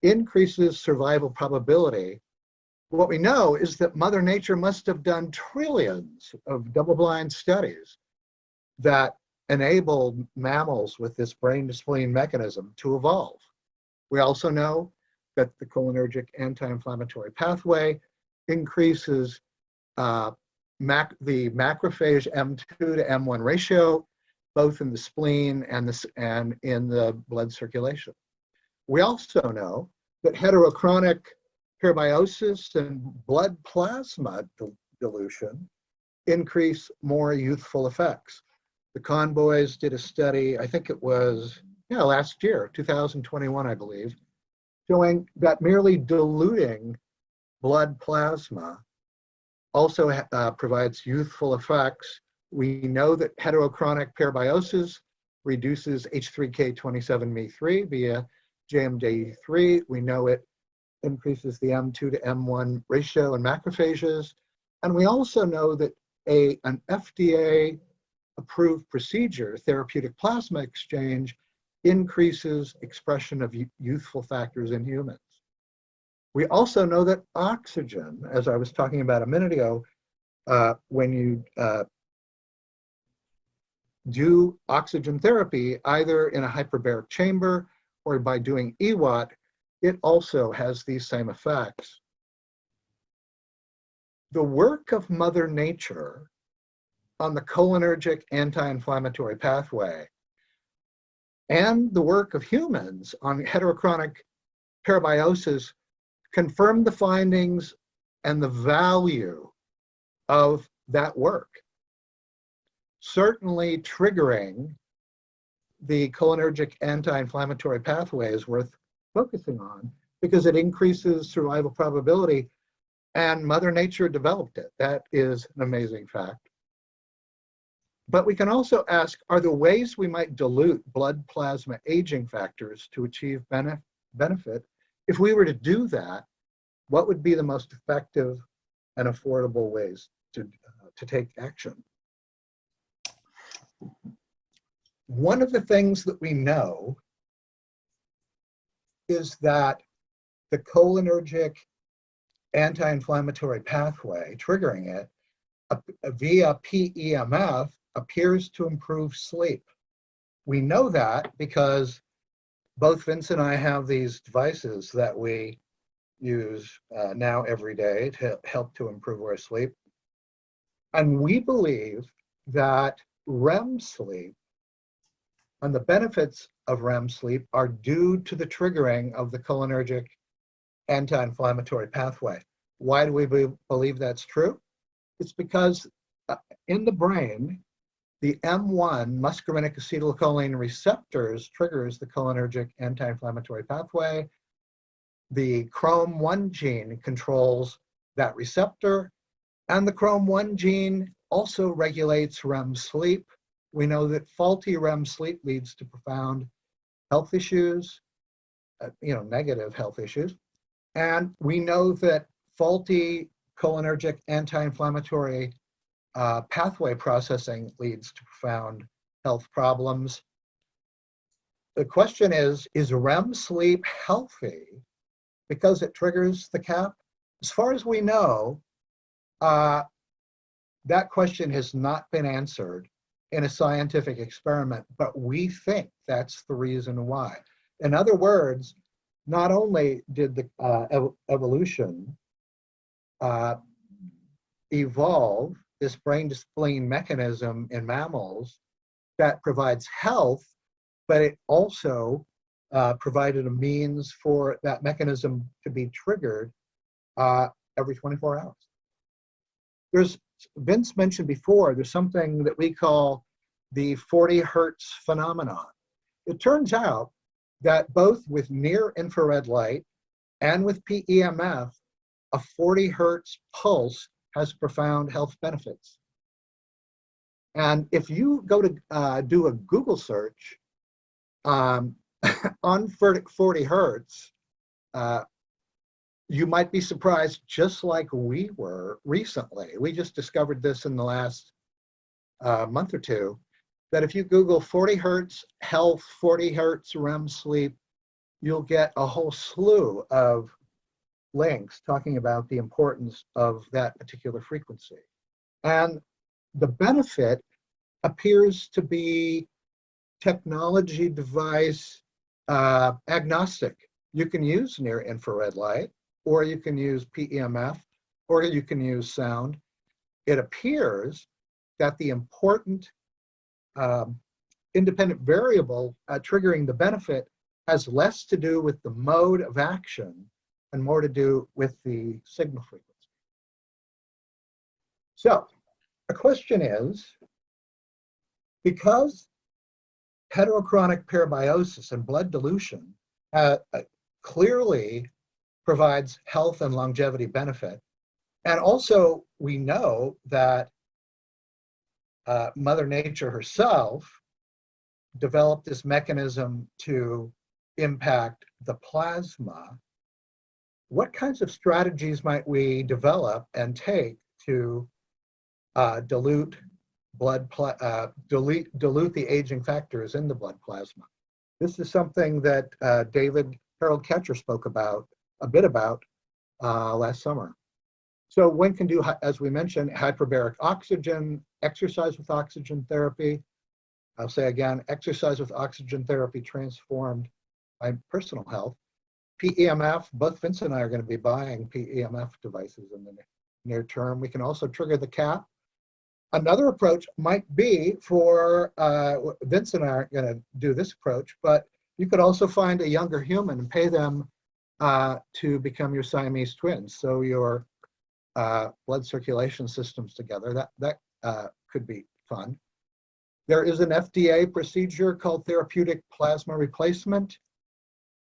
increases survival probability. What we know is that Mother Nature must have done trillions of double-blind studies that enabled mammals with this brain-to-spleen mechanism to evolve. We also know that the cholinergic anti-inflammatory pathway increases the macrophage M2 to M1 ratio, both in the spleen and in the blood circulation. We also know that heterochronic parabiosis and blood plasma dilution increase more youthful effects. The Conboys did a study, I think it was last year, 2021, I believe, showing that merely diluting blood plasma also provides youthful effects. We know that heterochronic parabiosis reduces H3K27Me3 via JMJD3. We know it increases the M2 to M1 ratio in macrophages. And we also know that an FDA approved procedure, therapeutic plasma exchange, increases expression of youthful factors in humans. We also know that oxygen, as I was talking about a minute ago, when you do oxygen therapy, either in a hyperbaric chamber or by doing EWAT, it also has these same effects. The work of Mother Nature on the cholinergic anti-inflammatory pathway and the work of humans on heterochronic parabiosis confirm the findings and the value of that work. Certainly triggering the cholinergic anti-inflammatory pathway is worth focusing on because it increases survival probability, and Mother Nature developed it. That is an amazing fact. But we can also ask, are there ways we might dilute blood plasma aging factors to achieve benefit? If we were to do that, what would be the most effective and affordable ways to take action? One of the things that we know is that the cholinergic anti-inflammatory pathway, triggering it via PEMF, appears to improve sleep. We know that because both Vince and I have these devices that we use now every day to help to improve our sleep. And we believe that REM sleep and the benefits of REM sleep are due to the triggering of the cholinergic anti-inflammatory pathway. Why do we believe that's true? It's because in the brain, the M1 muscarinic acetylcholine receptors triggers the cholinergic anti-inflammatory pathway. The Chrome1 gene controls that receptor, and the Chrome1 gene also regulates REM sleep. We know that faulty REM sleep leads to profound health issues, negative health issues. And we know that faulty cholinergic anti-inflammatory pathway processing leads to profound health problems. The question is REM sleep healthy because it triggers the CAP? As far as we know, that question has not been answered in a scientific experiment, but we think that's the reason why. In other words, not only did the evolution evolve this brain to spleen mechanism in mammals that provides health, but it also provided a means for that mechanism to be triggered every 24 hours. There's, Vince mentioned before, there's something that we call the 40 hertz phenomenon. It turns out that both with near infrared light and with PEMF, a 40 hertz pulse has profound health benefits. And if you go to do a Google search on 40 hertz, you might be surprised, just like we were recently. We just discovered this in the last month or two, that if you Google 40 hertz health, 40 hertz REM sleep, you'll get a whole slew of links talking about the importance of that particular frequency. And the benefit appears to be technology device agnostic. You can use near infrared light, or you can use PEMF, or you can use sound. It appears that the important independent variable triggering the benefit has less to do with the mode of action and more to do with the signal frequency. So the question is, because heterochronic parabiosis and blood dilution clearly provides health and longevity benefit, and also we know that Mother Nature herself developed this mechanism to impact the plasma, what kinds of strategies might we develop and take to dilute the aging factors in the blood plasma? This is something that David Harold Ketcher spoke about a bit about last summer. So one can do, as we mentioned, hyperbaric oxygen, exercise with oxygen therapy. I'll say again, exercise with oxygen therapy transformed my personal health. PEMF, both Vince and I are going to be buying PEMF devices in the near term. We can also trigger the CAP. Another approach might be for, Vince and I aren't going to do this approach, but you could also find a younger human and pay them to become your Siamese twins. So your blood circulation systems together, that could be fun. There is an FDA procedure called therapeutic plasma replacement.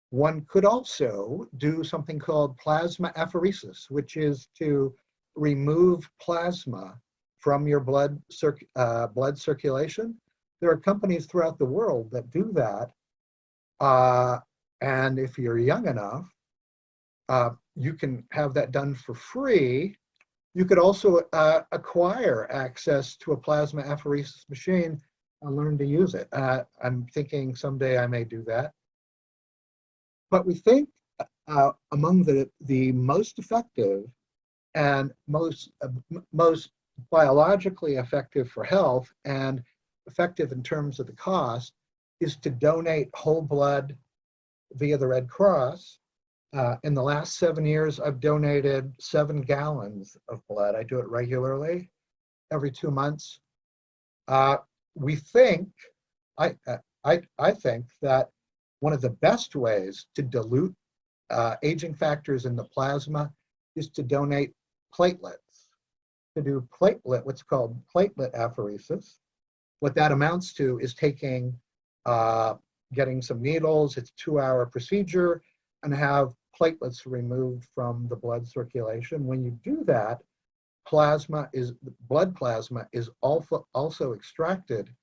One could also do something called plasma apheresis, which is to remove plasma from your blood circulation. There are companies throughout the world that do that. And if you're young enough, you can have that done for free. You could also acquire access to a plasma apheresis machine and learn to use it. I'm thinking someday I may do that. But we think among the most effective and most biologically effective for health and effective in terms of the cost is to donate whole blood via the Red Cross. In the last 7 years, I've donated 7 gallons of blood. I do it regularly, every 2 months. We think, I think that one of the best ways to dilute aging factors in the plasma is to donate platelets. To do what's called platelet apheresis. What that amounts to is taking, getting some needles, it's a 2-hour procedure, and have platelets removed from the blood circulation. When you do that, blood plasma is also extracted,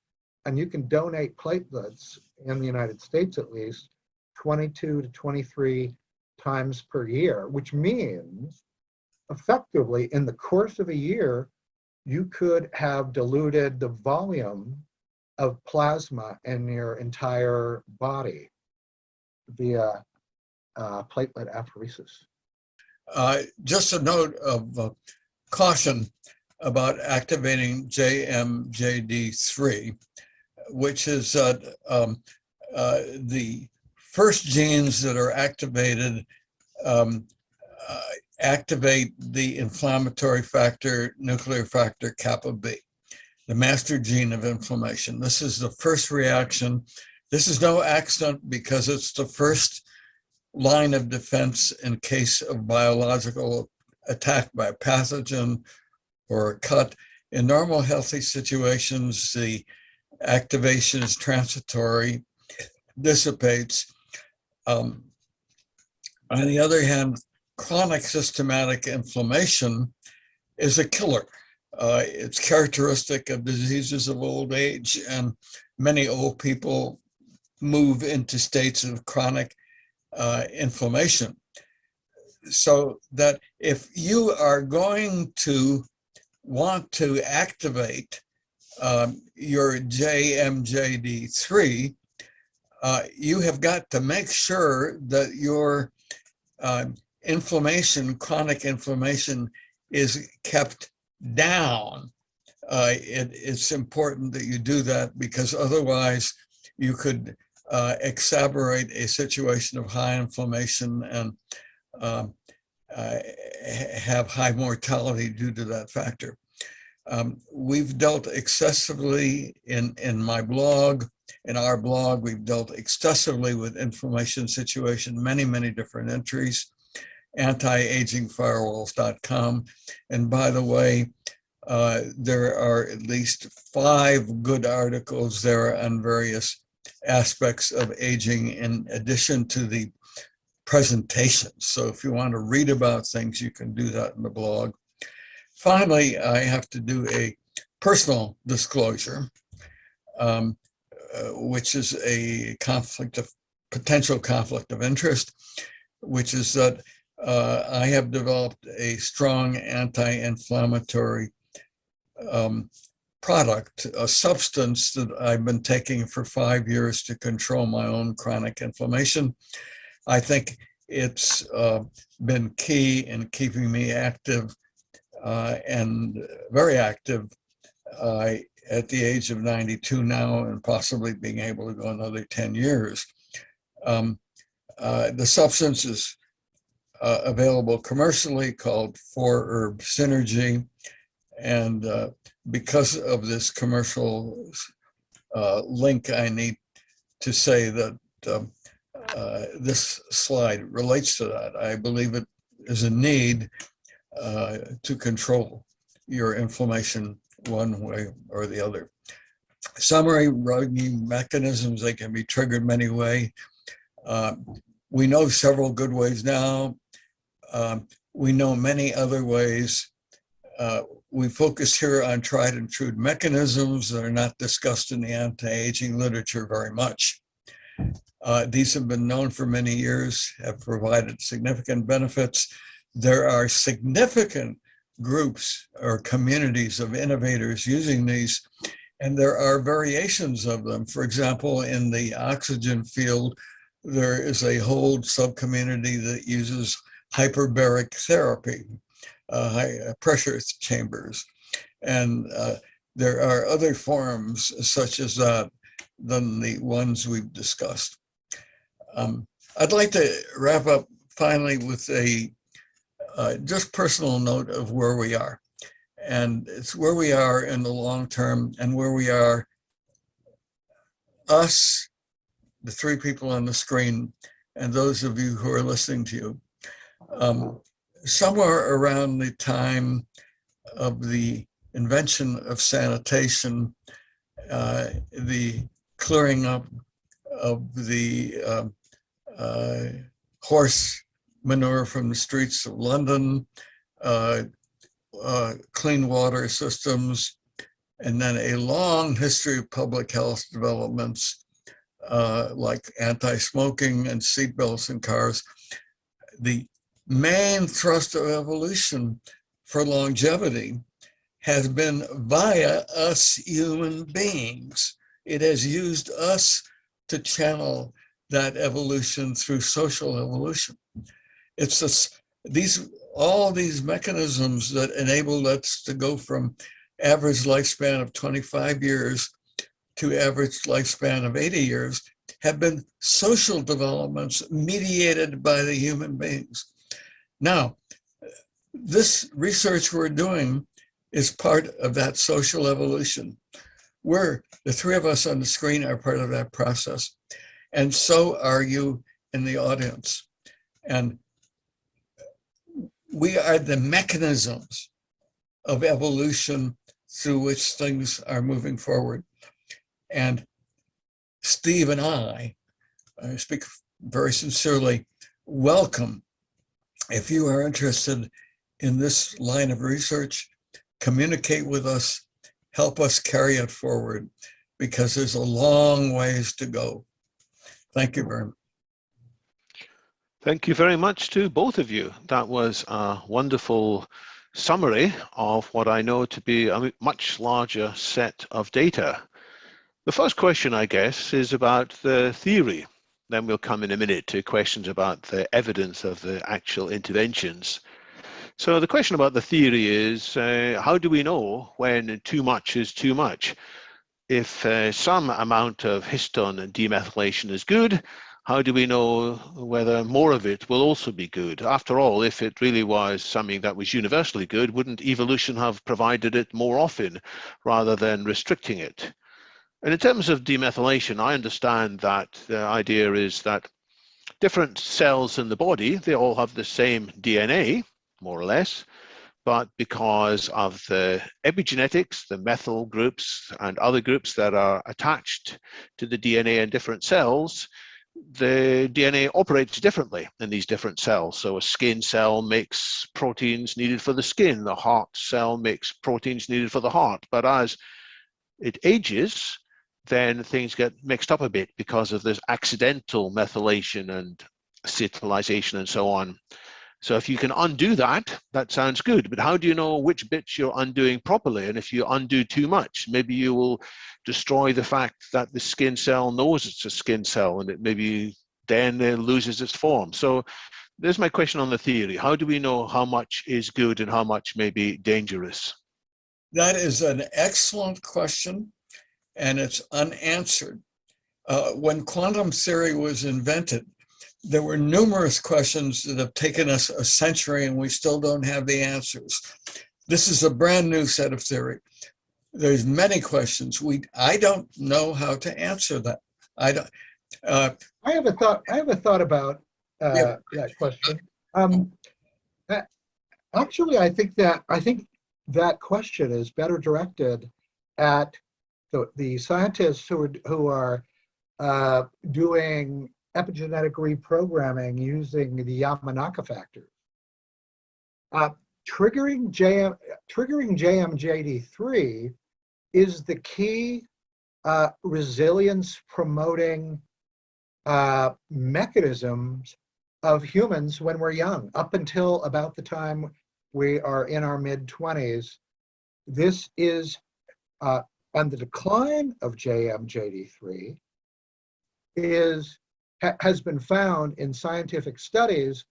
and you can donate platelets in the United States at least 22 to 23 times per year, which means effectively in the course of a year, you could have diluted the volume of plasma in your entire body via platelet apheresis. Just a note of caution about activating JMJD3, which is the first genes that are activated activate the inflammatory factor, nuclear factor kappa B, the master gene of inflammation. This is the first reaction. This is no accident because it's the first line of defense in case of biological attack by a pathogen or a cut. In normal healthy situations, the activation is transitory, dissipates. On the other hand, chronic systematic inflammation is a killer. It's characteristic of diseases of old age, and many old people move into states of chronic inflammation. So that if you are going to want to activate your JMJD3, you have got to make sure that your inflammation, chronic inflammation, is kept down. It's important that you do that, because otherwise you could exacerbate a situation of high inflammation and have high mortality due to that factor. We've dealt excessively in my blog, in our blog, we've dealt excessively with inflammation situation, many different entries, antiagingfirewalls.com. And by the way, there are at least 5 good articles there on various aspects of aging in addition to the presentation. So if you want to read about things, you can do that in the blog. Finally, I have to do a personal disclosure, which is a potential conflict of interest, which is that I have developed a strong anti-inflammatory product, a substance that I've been taking for 5 years to control my own chronic inflammation. I think it's been key in keeping me active and very active at the age of 92 now, and possibly being able to go another 10 years. The substance is available commercially, called 4-Herb Synergy. And because of this commercial link, I need to say that this slide relates to that. I believe it is a need to control your inflammation one way or the other. Summary, mechanisms, they can be triggered many ways. We know several good ways now. We know many other ways. We focus here on tried and true mechanisms that are not discussed in the anti-aging literature very much. These have been known for many years, have provided significant benefits. There are significant groups or communities of innovators using these, and there are variations of them. For example, in the oxygen field, there is a whole subcommunity that uses hyperbaric therapy, high pressure chambers. And there are other forms such as that than the ones we've discussed. I'd like to wrap up finally with a just personal note of where we are. And it's where we are in the long term, and where we are, us, the 3 people on the screen, and those of you who are listening to you. Somewhere around the time of the invention of sanitation, the clearing up of the horse manure from the streets of London, clean water systems, and then a long history of public health developments like anti-smoking and seatbelts in cars. The main thrust of evolution for longevity has been via us human beings. it has used us to channel that evolution through social evolution. It's all these mechanisms that enabled us to go from average lifespan of 25 years to average lifespan of 80 years have been social developments mediated by the human beings. Now, this research we're doing is part of that social evolution. The three of us on the screen are part of that process. And so are you in the audience. And we are the mechanisms of evolution through which things are moving forward. And Steve and I speak very sincerely, welcome. If you are interested in this line of research, communicate with us, help us carry it forward, because there's a long ways to go. Thank you very much. Thank you very much to both of you. That was a wonderful summary of what I know to be a much larger set of data. The first question, I guess, is about the theory. Then we'll come in a minute to questions about the evidence of the actual interventions. So the question about the theory is, how do we know when too much is too much? If some amount of histone demethylation is good, how do we know whether more of it will also be good? After all, if it really was something that was universally good, wouldn't evolution have provided it more often rather than restricting it? And in terms of demethylation, I understand that the idea is that different cells in the body, they all have the same DNA, more or less, but because of the epigenetics, the methyl groups and other groups that are attached to the DNA in different cells, the DNA operates differently in these different cells. So a skin cell makes proteins needed for the skin, the heart cell makes proteins needed for the heart. But as it ages, then things get mixed up a bit because of this accidental methylation and acetylation and so on. So if you can undo that, that sounds good. But how do you know which bits you're undoing properly? And if you undo too much, maybe you will destroy the fact that the skin cell knows it's a skin cell, and it maybe then loses its form. So there's my question on the theory. How do we know how much is good and how much may be dangerous? That is an excellent question, and it's unanswered. When quantum theory was invented, there were numerous questions that have taken us a century and we still don't have the answers. This is a brand new set of theory. There's many questions. I don't know how to answer that. I don't. I have a thought about that question. Actually, I think that question is better directed at the scientists who are doing epigenetic reprogramming using the Yamanaka factors. Triggering JMJD3 is the key resilience promoting mechanisms of humans when we're young, up until about the time we are in our mid-20s. This is on the decline of JMJD3 has been found in scientific studies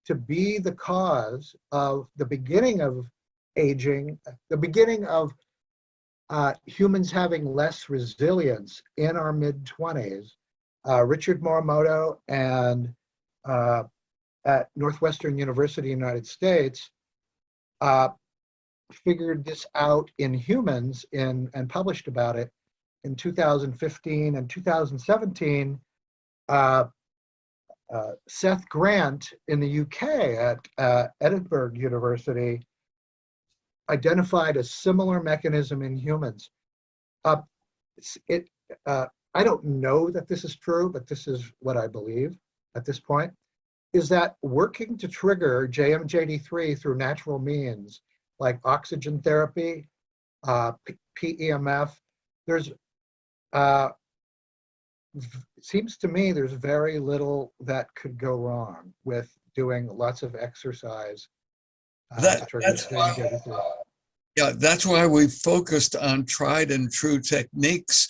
to be the cause of the beginning of aging, the beginning of humans having less resilience in our mid-20s. Richard Morimoto and at Northwestern University, United States, figured this out in humans and published about it in 2015 and 2017. Seth Grant in the UK at Edinburgh University identified a similar mechanism in humans. I don't know that this is true, but this is what I believe at this point, is that working to trigger JMJD3 through natural means like oxygen therapy, PEMF, it seems to me there's very little that could go wrong with doing lots of exercise. That's why we focused on tried and true techniques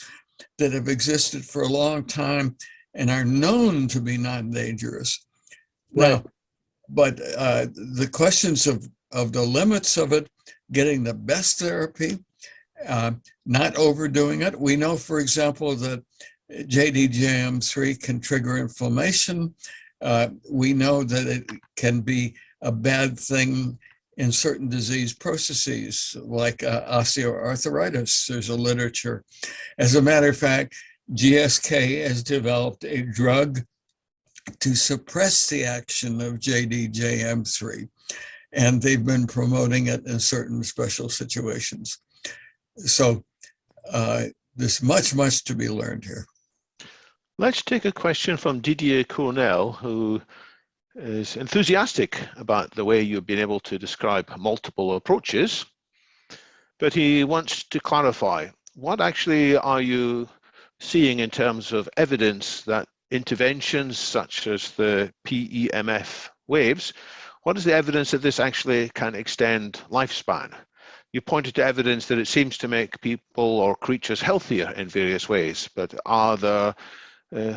that have existed for a long time and are known to be non-dangerous. Right. Now, but the questions of the limits of it, getting the best therapy, not overdoing it. We know, for example, that JDJM3 can trigger inflammation. We know that it can be a bad thing in certain disease processes like osteoarthritis. There's a literature. As a matter of fact, GSK has developed a drug to suppress the action of JDJM3, and they've been promoting it in certain special situations. So there's much to be learned here. Let's take a question from Didier Cornell, who is enthusiastic about the way you've been able to describe multiple approaches, but he wants to clarify, what actually are you seeing in terms of evidence that interventions such as the PEMF waves, what is the evidence that this actually can extend lifespan? You pointed to evidence that it seems to make people or creatures healthier in various ways, but are there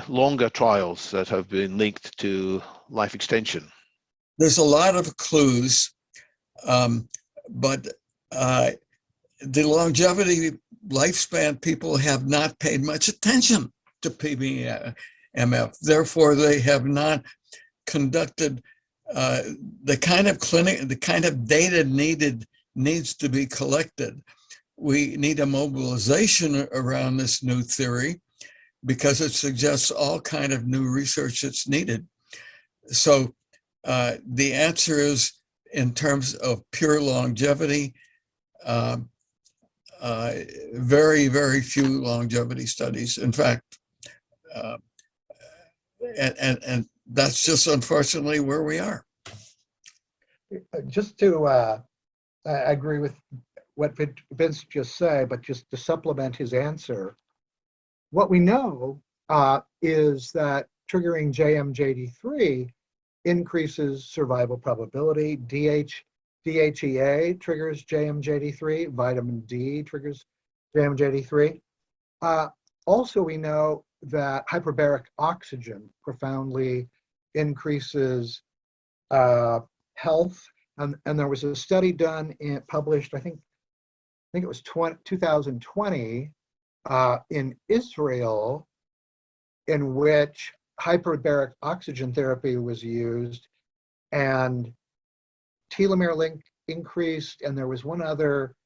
longer trials that have been linked to life extension? There's a lot of clues, but the longevity lifespan people have not paid much attention to PEMF. Therefore, they have not conducted the kind of data needs to be collected. We need a mobilization around this new theory because it suggests all kind of new research that's needed. So the answer is, in terms of pure longevity, very few longevity studies. In fact, and that's just unfortunately where we are. Just to, I agree with what Vince just said, but just to supplement his answer, what we know is that triggering JMJD3 increases survival probability. DHEA triggers JMJD3, vitamin D triggers JMJD3. Also, we know that hyperbaric oxygen profoundly increases health. And there was a study done and published, I think it was 2020 in Israel, in which hyperbaric oxygen therapy was used, and telomere length increased, and there was one other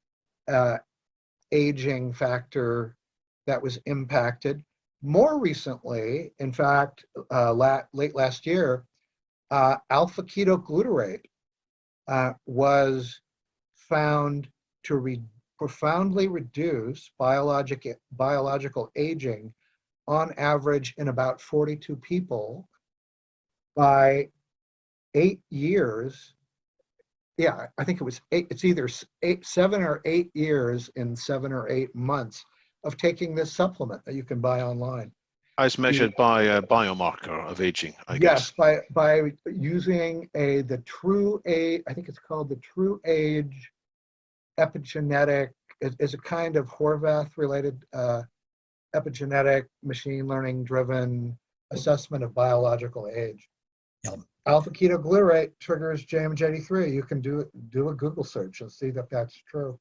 aging factor that was impacted. More recently, in fact, late last year, alpha ketoglutarate was found to profoundly reduce biological aging on average in about 42 people by 8 years. Yeah, I think it was 8, it's either 7 or 8 years in 7 or 8 months of taking this supplement that you can buy online. As measured by a biomarker of aging, I guess. Yes, by using the true age, I think it's called the true age epigenetic, is a kind of Horvath-related epigenetic machine learning driven assessment of biological age. Yep. Alpha ketoglutarate triggers JMJD3. You can do a Google search and see that that's true.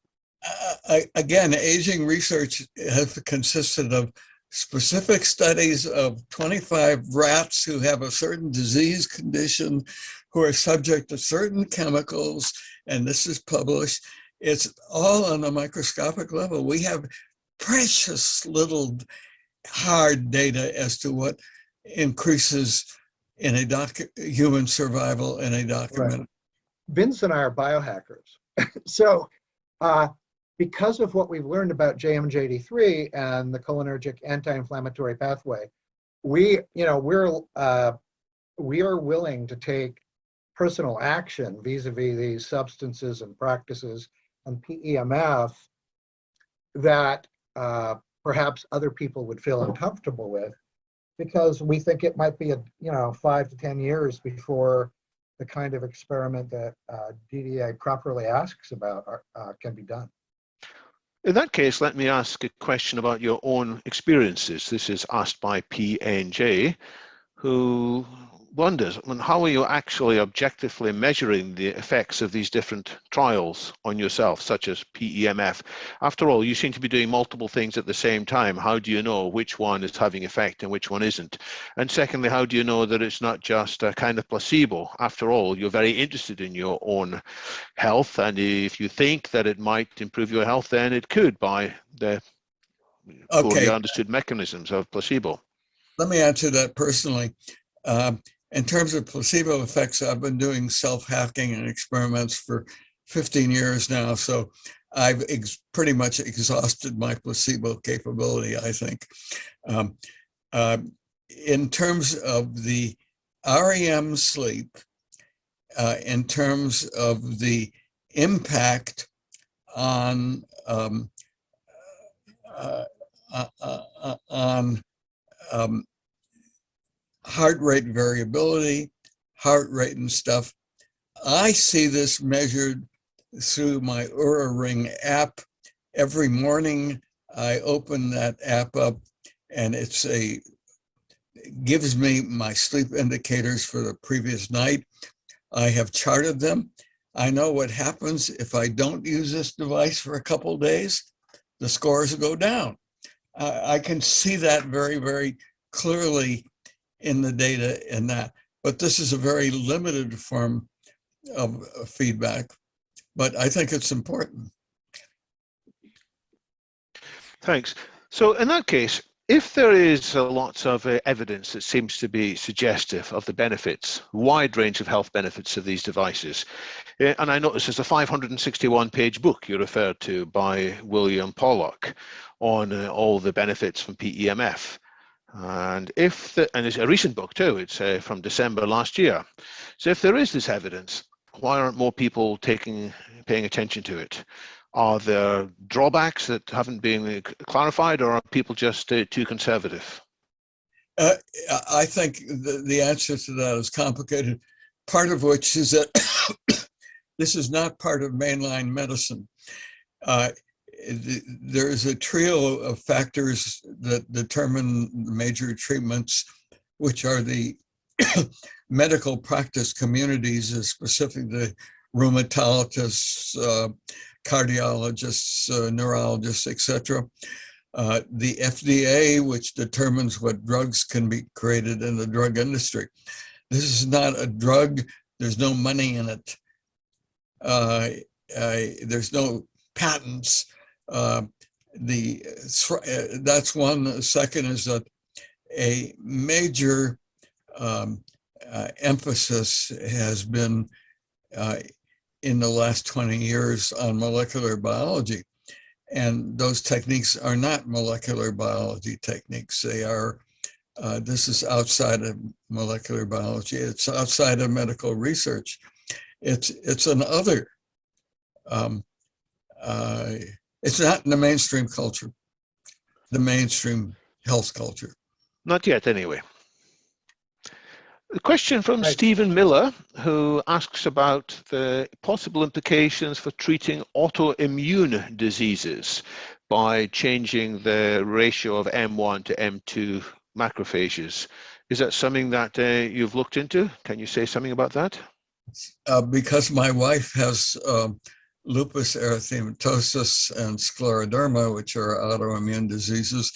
Again, aging research has consisted of specific studies of 25 rats who have a certain disease condition, who are subject to certain chemicals, and this is published. It's all on a microscopic level. We have precious little hard data as to what increases in human survival in a document. Right. Vince and I are biohackers. So because of what we've learned about JMJD3 and the cholinergic anti-inflammatory pathway, we are willing to take personal action vis-a-vis these substances and practices and PEMF that perhaps other people would feel uncomfortable with, because we think it might be 5 to 10 years before the kind of experiment that DDA properly asks about can be done. In that case, let me ask a question about your own experiences. This is asked by PNJ, who wonders, how are you actually objectively measuring the effects of these different trials on yourself, such as PEMF? After all, you seem to be doing multiple things at the same time. How do you know which one is having effect and which one isn't? And secondly, how do you know that it's not just a kind of placebo? After all, you're very interested in your own health, and if you think that it might improve your health, then it could by the poorly understood mechanisms of placebo. Let me answer that personally. In terms of placebo effects, I've been doing self-hacking and experiments for 15 years now, so I've pretty much exhausted my placebo capability, I think. In terms of the REM sleep, in terms of the impact on heart rate variability, heart rate and stuff. I see this measured through my Oura Ring app. Every morning I open that app up and it gives me my sleep indicators for the previous night. I have charted them. I know what happens if I don't use this device for a couple of days. The scores go down. I can see that very, very clearly in the data in that. But this is a very limited form of feedback, but I think it's important. Thanks. So in that case, if there is lots of evidence that seems to be suggestive of the benefits, wide range of health benefits of these devices, and I notice there's a 561-page book you referred to by William Pollock on all the benefits from PEMF. And it's a recent book too, it's from December last year. So if there is this evidence, why aren't more people paying attention to it? Are there drawbacks that haven't been clarified, or are people just too conservative? I think the answer to that is complicated, part of which is that this is not part of mainline medicine. There is a trio of factors that determine major treatments, which are the medical practice communities, specifically the rheumatologists, cardiologists, neurologists, etc. The FDA, which determines what drugs can be created in the drug industry. This is not a drug. There's no money in it. There's no patents. That's one. The second is that a major emphasis has been in the last 20 years on molecular biology. And those techniques are not molecular biology techniques. They are, this is outside of molecular biology. It's outside of medical research. It's an other. It's not in the mainstream culture, the mainstream health culture. Not yet, anyway. A question from Right. Stephen Miller, who asks about the possible implications for treating autoimmune diseases by changing the ratio of M1 to M2 macrophages. Is that something that you've looked into? Can you say something about that? Because my wife has lupus erythematosus and scleroderma, which are autoimmune diseases,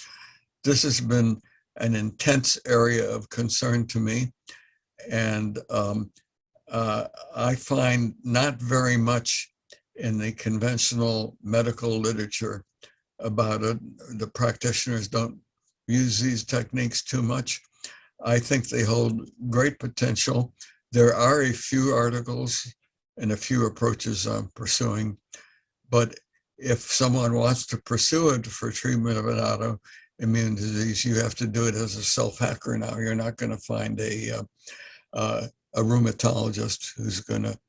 this has been an intense area of concern to me. And I find not very much in the conventional medical literature about it. The practitioners don't use these techniques too much. I think they hold great potential. There are a few articles and a few approaches I'm pursuing, but if someone wants to pursue it for treatment of an autoimmune disease, you have to do it as a self-hacker now. You're not going to find a rheumatologist who's going to,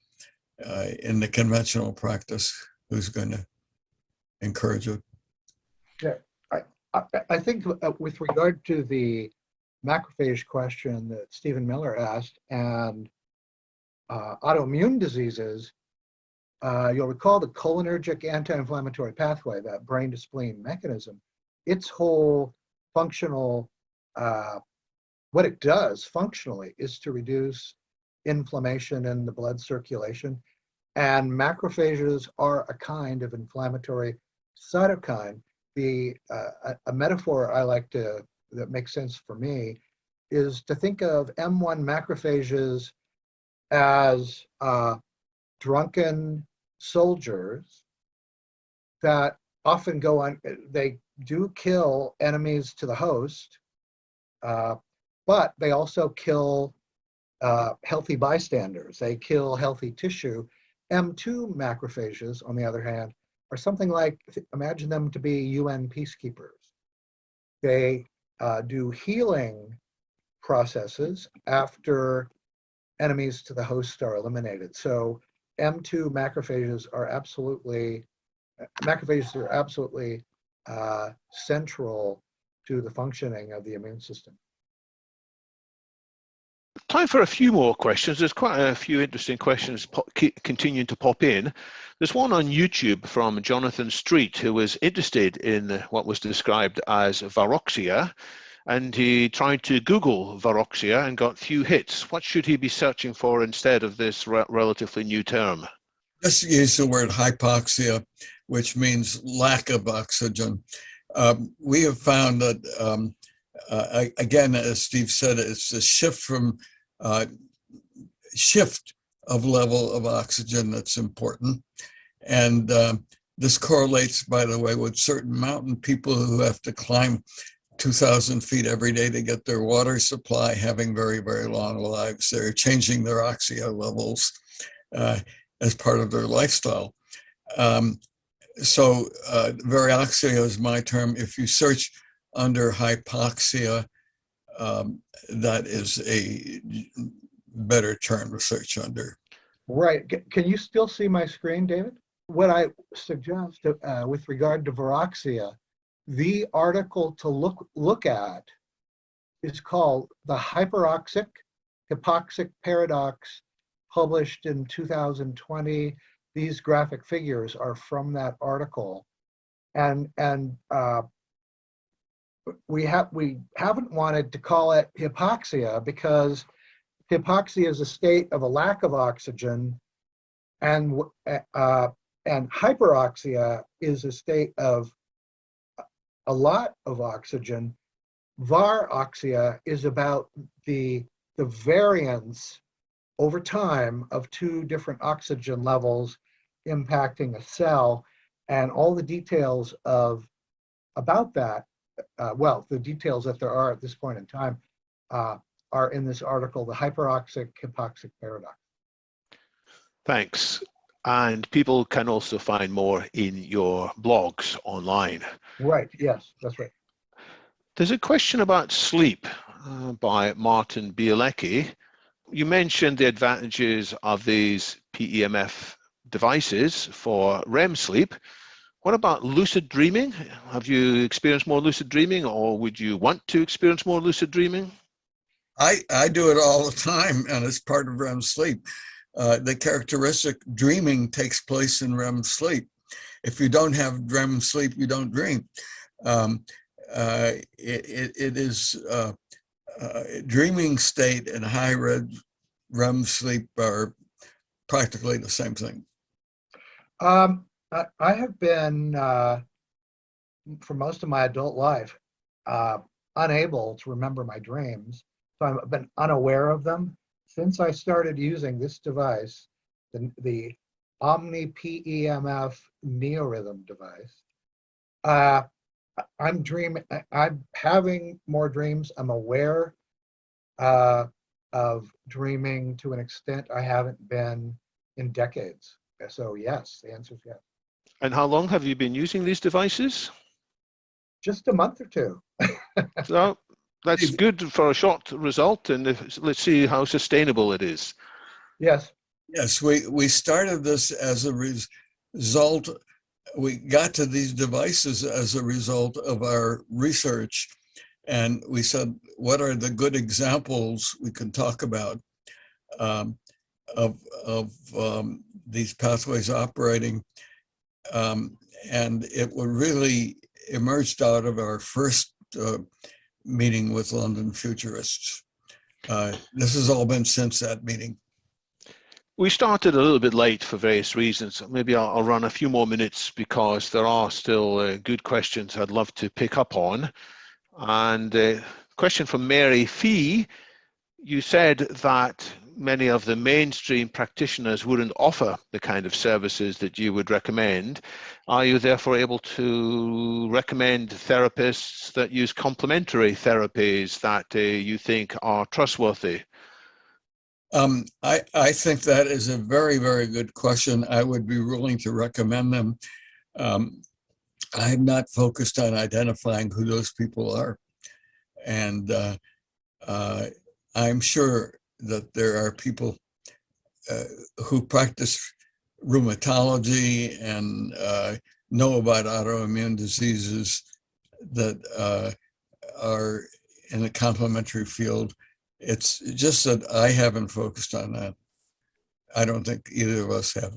in the conventional practice, who's going to encourage it. Yeah, I think with regard to the macrophage question that Stephen Miller asked and autoimmune diseases, you'll recall the cholinergic anti-inflammatory pathway, that brain to spleen mechanism, its whole functional, what it does functionally is to reduce inflammation in the blood circulation. And macrophages are a kind of inflammatory cytokine. A metaphor I like to, that makes sense for me, is to think of M1 macrophages as drunken soldiers that often go on, they do kill enemies to the host, but they also kill healthy bystanders. They kill healthy tissue. M2 macrophages, on the other hand, are something like, imagine them to be UN peacekeepers. They do healing processes after enemies to the host are eliminated. So M2 macrophages are absolutely central to the functioning of the immune system. Time for a few more questions. There's quite a few interesting questions continuing to pop in. There's one on YouTube from Jonathan Street, who was interested in what was described as varoxia, and he tried to Google varoxia and got few hits. What should he be searching for instead of this relatively new term? Just use the word hypoxia, which means lack of oxygen. We have found that, again, as Steve said, it's a shift of level of oxygen that's important. And this correlates, by the way, with certain mountain people who have to climb 2,000 feet every day to get their water supply, having very, very long lives. They're changing their oxygen levels as part of their lifestyle. So varoxia is my term. If you search under hypoxia, that is a better term to search under. Right. Can you still see my screen, David? What I suggest with regard to varoxia, the article to look at is called The Hypoxic Paradox, published in 2020. These graphic figures are from that article. And we haven't wanted to call it hypoxia because hypoxia is a state of a lack of oxygen, and hyperoxia is a state of a lot of oxygen. Varoxia is about the variance over time of two different oxygen levels impacting a cell, and all the details about that, the details that there are at this point in time are in this article, The Hypoxic Paradox. Thanks. And people can also find more in your blogs online. Right, yes, that's right. There's a question about sleep by Martin Bielecki. You mentioned the advantages of these PEMF devices for REM sleep. What about lucid dreaming? Have you experienced more lucid dreaming, or would you want to experience more lucid dreaming? I do it all the time, and it's part of REM sleep. The characteristic dreaming takes place in REM sleep. If you don't have REM sleep, you don't dream. It is dreaming state and high REM sleep are practically the same thing. I have been, for most of my adult life, unable to remember my dreams. So I've been unaware of them. Since I started using this device, the Omni PEMF Neorhythm device, I'm having more dreams. I'm aware of dreaming to an extent I haven't been in decades. So yes, the answer is yes. And how long have you been using these devices? Just a month or two. So that's good for a short result, and let's see how sustainable it is. Yes. Yes, we started this as a result. We got to these devices as a result of our research, and we said, what are the good examples we can talk about of these pathways operating. And it really emerged out of our first meeting with London Futurists. This has all been since that meeting. We started a little bit late for various reasons. Maybe I'll run a few more minutes because there are still good questions I'd love to pick up on. And question from Mary Fee. You said that many of the mainstream practitioners wouldn't offer the kind of services that you would recommend. Are you therefore able to recommend therapists that use complementary therapies that you think are trustworthy? I think that is a very, very good question. I would be willing to recommend them. I have not focused on identifying who those people are. And I'm sure that there are people who practice rheumatology and know about autoimmune diseases that are in the complementary field. It's just that I haven't focused on that. I don't think either of us have.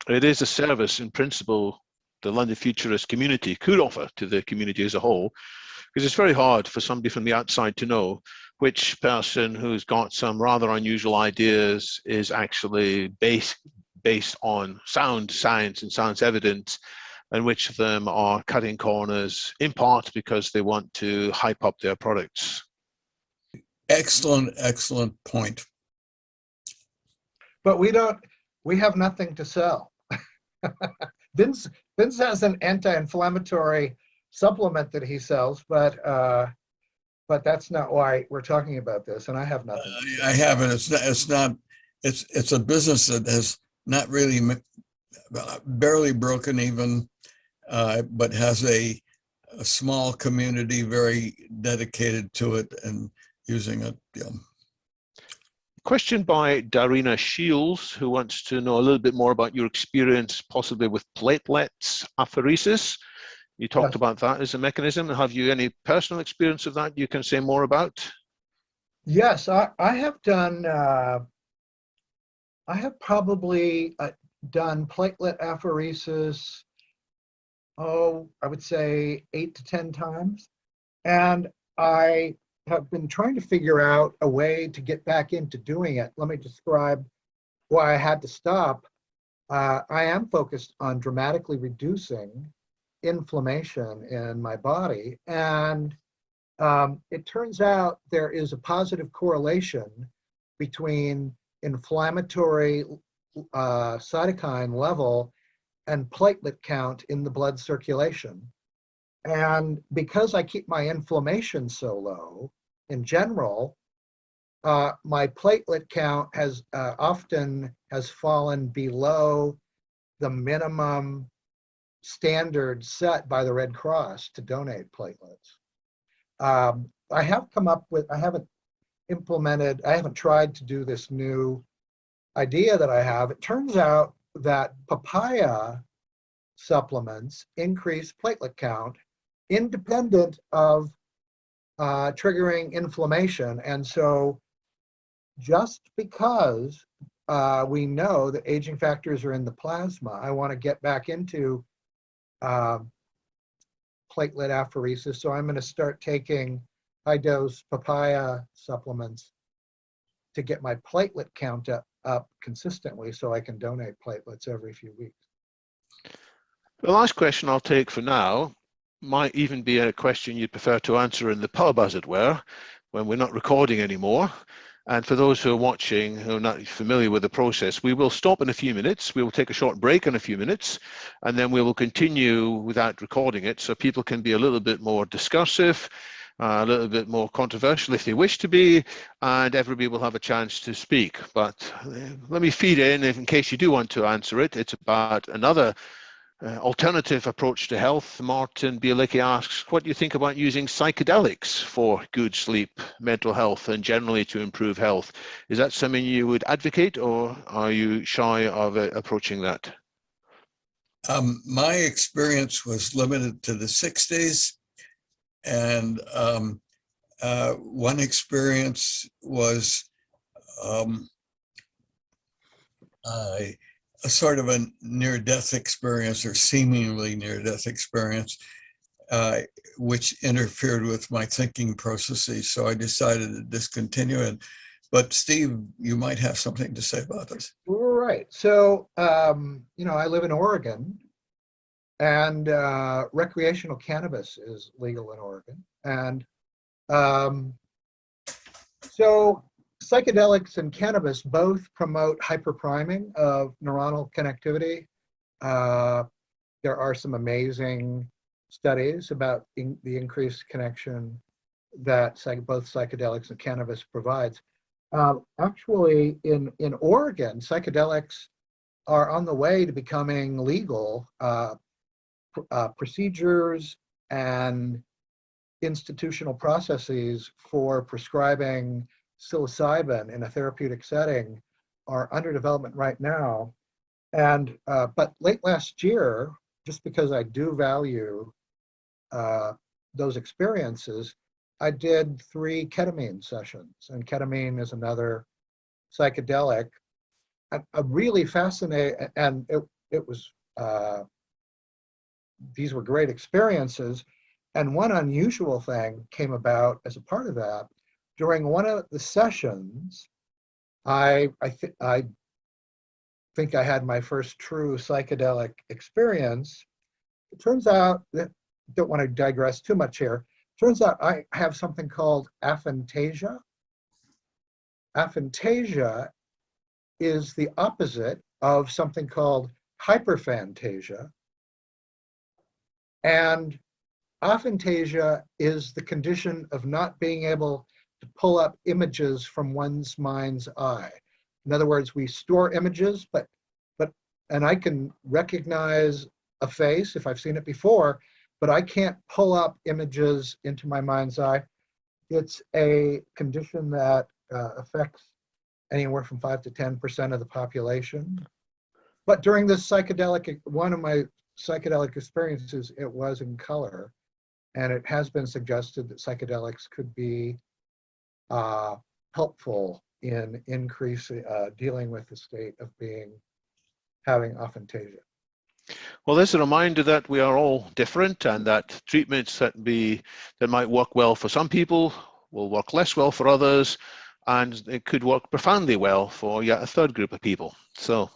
It is a service in principle the London Futurist community could offer to the community as a whole, because it's very hard for somebody from the outside to know which person who's got some rather unusual ideas is actually based on sound science and sound evidence, and which of them are cutting corners, in part because they want to hype up their products. Excellent, excellent point. But we have nothing to sell. Vince has an anti-inflammatory supplement that he sells, but that's not why we're talking about this, and I have nothing. I haven't. It's a business that has not really, barely broken even, but has a small community very dedicated to it and using it. Question by Darina Shields, who wants to know a little bit more about your experience possibly with platelets apheresis. You talked about that as a mechanism. Have you any personal experience of that you can say more about? Yes, I have done, I have probably done platelet apheresis, I would say 8 to 10 times. And I have been trying to figure out a way to get back into doing it. Let me describe why I had to stop. I am focused on dramatically reducing inflammation in my body. And it turns out there is a positive correlation between inflammatory cytokine level and platelet count in the blood circulation. And because I keep my inflammation so low, in general, my platelet count has often fallen below the minimum standard set by the Red Cross to donate platelets. I have come up with, I haven't tried to do this new idea that I have. It turns out that papaya supplements increase platelet count independent of triggering inflammation. And so just because we know that aging factors are in the plasma, I want to get back into platelet apheresis. So I'm going to start taking high-dose papaya supplements to get my platelet count up consistently so I can donate platelets every few weeks. The last question I'll take for now might even be a question you'd prefer to answer in the pub, as it were, when we're not recording anymore. And for those who are watching who are not familiar with the process, we will stop in a few minutes. We will take a short break in a few minutes, and then we will continue without recording it so people can be a little bit more discursive, a little bit more controversial if they wish to be, and everybody will have a chance to speak. But let me feed in case you do want to answer it. It's about another alternative approach to health. Martin Bielicki asks, what do you think about using psychedelics for good sleep, mental health, and generally to improve health? Is that something you would advocate, or are you shy of approaching that? My experience was limited to the 60s. And one experience was a sort of a near-death experience or seemingly near-death experience, which interfered with my thinking processes. So I decided to discontinue it. But Steve, you might have something to say about this. Right. So, you know, I live in Oregon, and recreational cannabis is legal in Oregon. And so psychedelics and cannabis both promote hyperpriming of neuronal connectivity. There are some amazing studies about the increased connection that both psychedelics and cannabis provides. Actually, in Oregon, psychedelics are on the way to becoming legal. Procedures and institutional processes for prescribing psilocybin in a therapeutic setting are under development right now. And but late last year, just because I do value those experiences, I did 3 ketamine sessions, and ketamine is another psychedelic. A really fascinating, and it was these were great experiences. And one unusual thing came about as a part of that. During one of the sessions, I think I had my first true psychedelic experience. It turns out that, don't want to digress too much here, turns out I have something called aphantasia. Aphantasia is the opposite of something called hyperphantasia. And aphantasia is the condition of not being able to pull up images from one's mind's eye. In other words, we store images, and I can recognize a face if I've seen it before, but I can't pull up images into my mind's eye. It's a condition that affects anywhere from 5 to 10% of the population. But during this one of my psychedelic experiences, it was in color, and it has been suggested that psychedelics could be helpful in dealing with the state of having aphantasia. Well, there's a reminder that we are all different, and that treatments that might work well for some people will work less well for others, and it could work profoundly well for yet a third group of people. So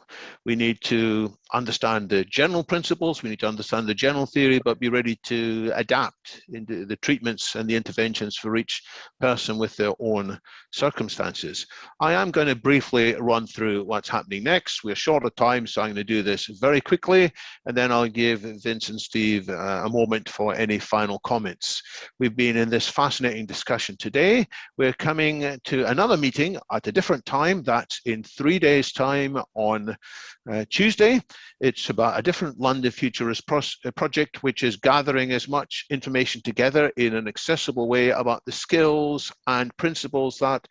we need to understand the general principles, we need to understand the general theory, but be ready to adapt into the treatments and the interventions for each person with their own circumstances. I am going to briefly run through what's happening next. We're short of time, so I'm going to do this very quickly, and then I'll give Vince and Steve a moment for any final comments. We've been in this fascinating discussion today. We're coming to another meeting at a different time. That's in 3 days' time on Tuesday. It's about a different London Futurist project, which is gathering as much information together in an accessible way about the skills and principles that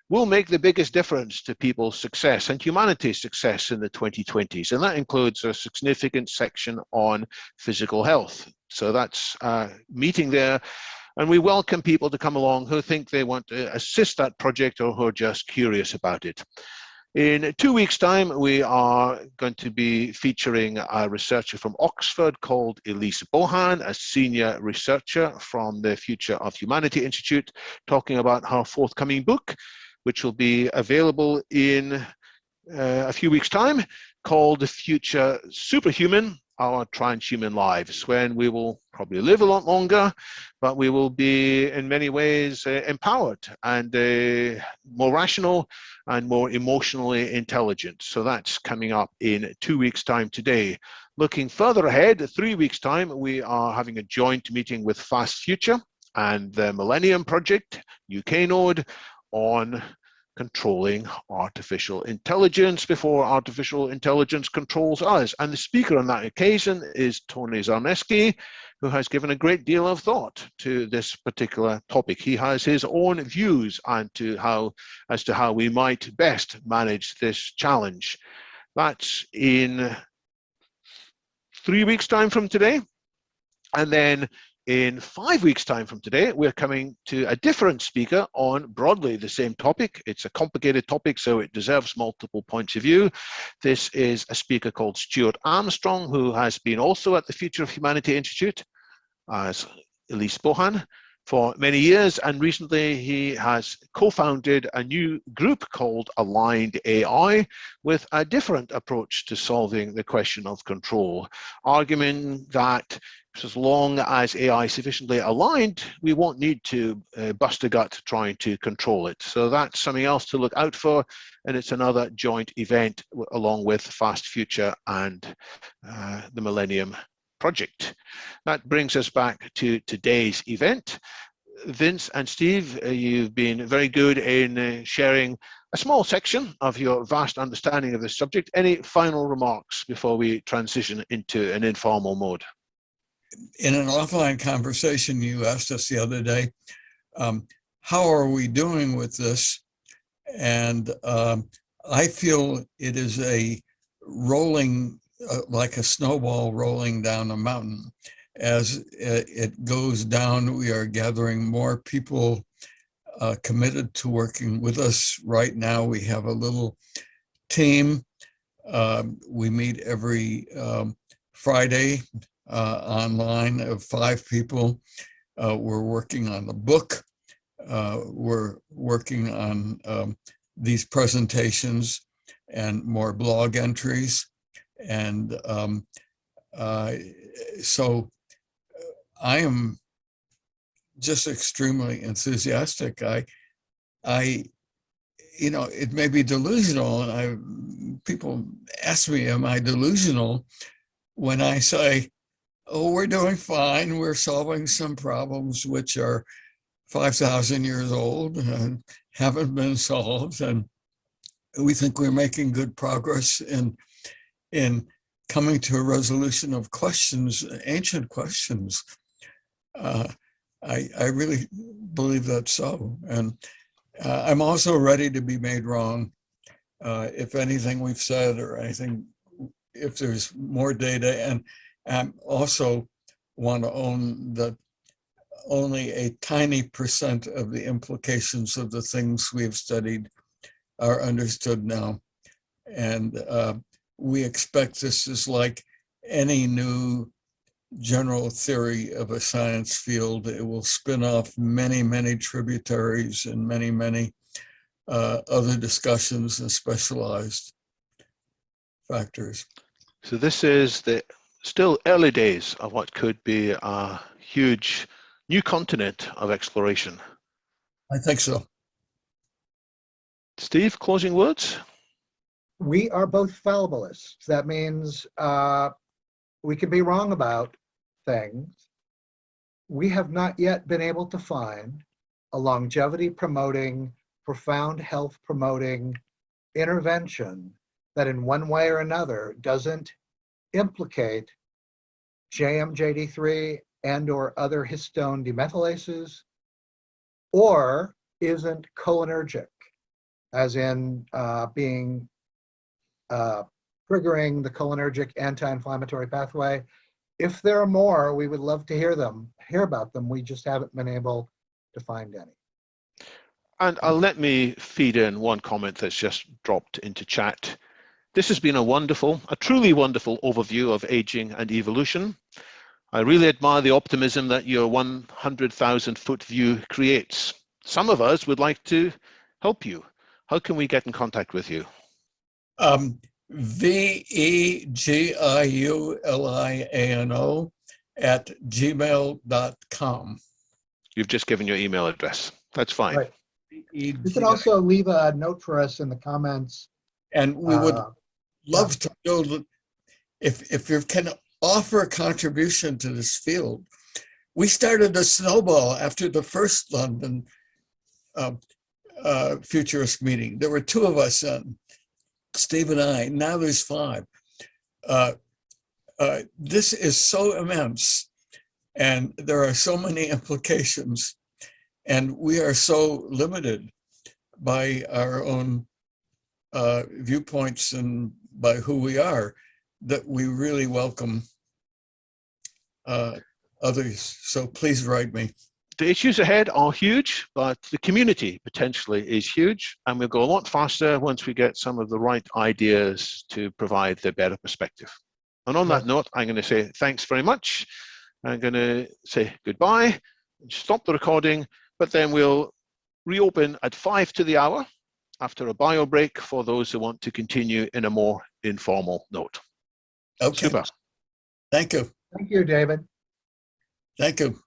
will make the biggest difference to people's success and humanity's success in the 2020s. And that includes a significant section on physical health. So that's a meeting there. And we welcome people to come along who think they want to assist that project or who are just curious about it. In 2 weeks' time, we are going to be featuring a researcher from Oxford called Elise Bohan, a senior researcher from the Future of Humanity Institute, talking about her forthcoming book, which will be available in a few weeks' time, called The Future Superhuman: Our Transhuman Lives, when we will probably live a lot longer, but we will be in many ways empowered and more rational and more emotionally intelligent. So that's coming up in 2 weeks' time today. Looking further ahead, 3 weeks' time, we are having a joint meeting with Fast Future and the Millennium Project, UK node, on controlling artificial intelligence before artificial intelligence controls us. And the speaker on that occasion is Tony Zarneski, who has given a great deal of thought to this particular topic. He has his own views as to how we might best manage this challenge. That's in 3 weeks' time from today. And then In 5 weeks' time from today, we're coming to a different speaker on broadly the same topic. It's a complicated topic, so it deserves multiple points of view. This is a speaker called Stuart Armstrong, who has been also at the Future of Humanity Institute as Elise Bohan for many years, and recently he has co-founded a new group called Aligned AI with a different approach to solving the question of control, arguing that as long as AI is sufficiently aligned, we won't need to bust a gut trying to control it. So that's something else to look out for, and it's another joint event along with Fast Future and the Millennium Project. That brings us back to today's event. Vince and Steve, you've been very good in sharing a small section of your vast understanding of this subject. Any final remarks before we transition into an informal mode? In an offline conversation, you asked us the other day, how are we doing with this? And I feel it is a rolling, like a snowball rolling down a mountain. As it goes down, we are gathering more people committed to working with us. Right now, we have a little team. We meet every Friday online of 5 people. We're working on the book. We're working on these presentations and more blog entries. And so I am just extremely enthusiastic. You know, it may be delusional, and people ask me, am I delusional when I say, oh, we're doing fine. We're solving some problems which are 5,000 years old and haven't been solved. And we think we're making good progress in coming to a resolution of questions, ancient questions. I really believe that's so. And I'm also ready to be made wrong. If anything we've said or anything, if there's more data, and I also want to own that only a tiny % of the implications of the things we've studied are understood now. And we expect this is like any new general theory of a science field. It will spin off many, many tributaries and many, many other discussions and specialized factors. So this is the still early days of what could be a huge new continent of exploration. I think so. Steve, closing words? We are both fallibilists. That means we can be wrong about things. We have not yet been able to find a longevity promoting, profound health promoting intervention that in one way or another doesn't implicate JMJD3 and or other histone demethylases, or isn't cholinergic, as in being triggering the cholinergic anti-inflammatory pathway. If there are more, we would love to hear about them. We just haven't been able to find any. And let me feed in one comment that's just dropped into chat. This has been a truly wonderful overview of aging and evolution. I really admire the optimism that your 100,000-foot view creates. Some of us would like to help you. How can we get in contact with you? VEGIULIANO@gmail.com. You've just given your email address. That's fine. Right. You can also leave a note for us in the comments. And we would love to know that if you can offer a contribution to this field. We started a snowball after the first London Futurist meeting. There were 2 of us, Steve and I. Now there's 5. This is so immense, and there are so many implications, and we are so limited by our own viewpoints and by who we are, that we really welcome others. So please write me. The issues ahead are huge, but the community potentially is huge, and we'll go a lot faster once we get some of the right ideas to provide the better perspective. And on that note, I'm going to say thanks very much. I'm going to say goodbye, stop the recording, but then we'll reopen at 5 to the hour after a bio break for those who want to continue in a more informal note. Okay. Super. Thank you. Thank you, David. Thank you.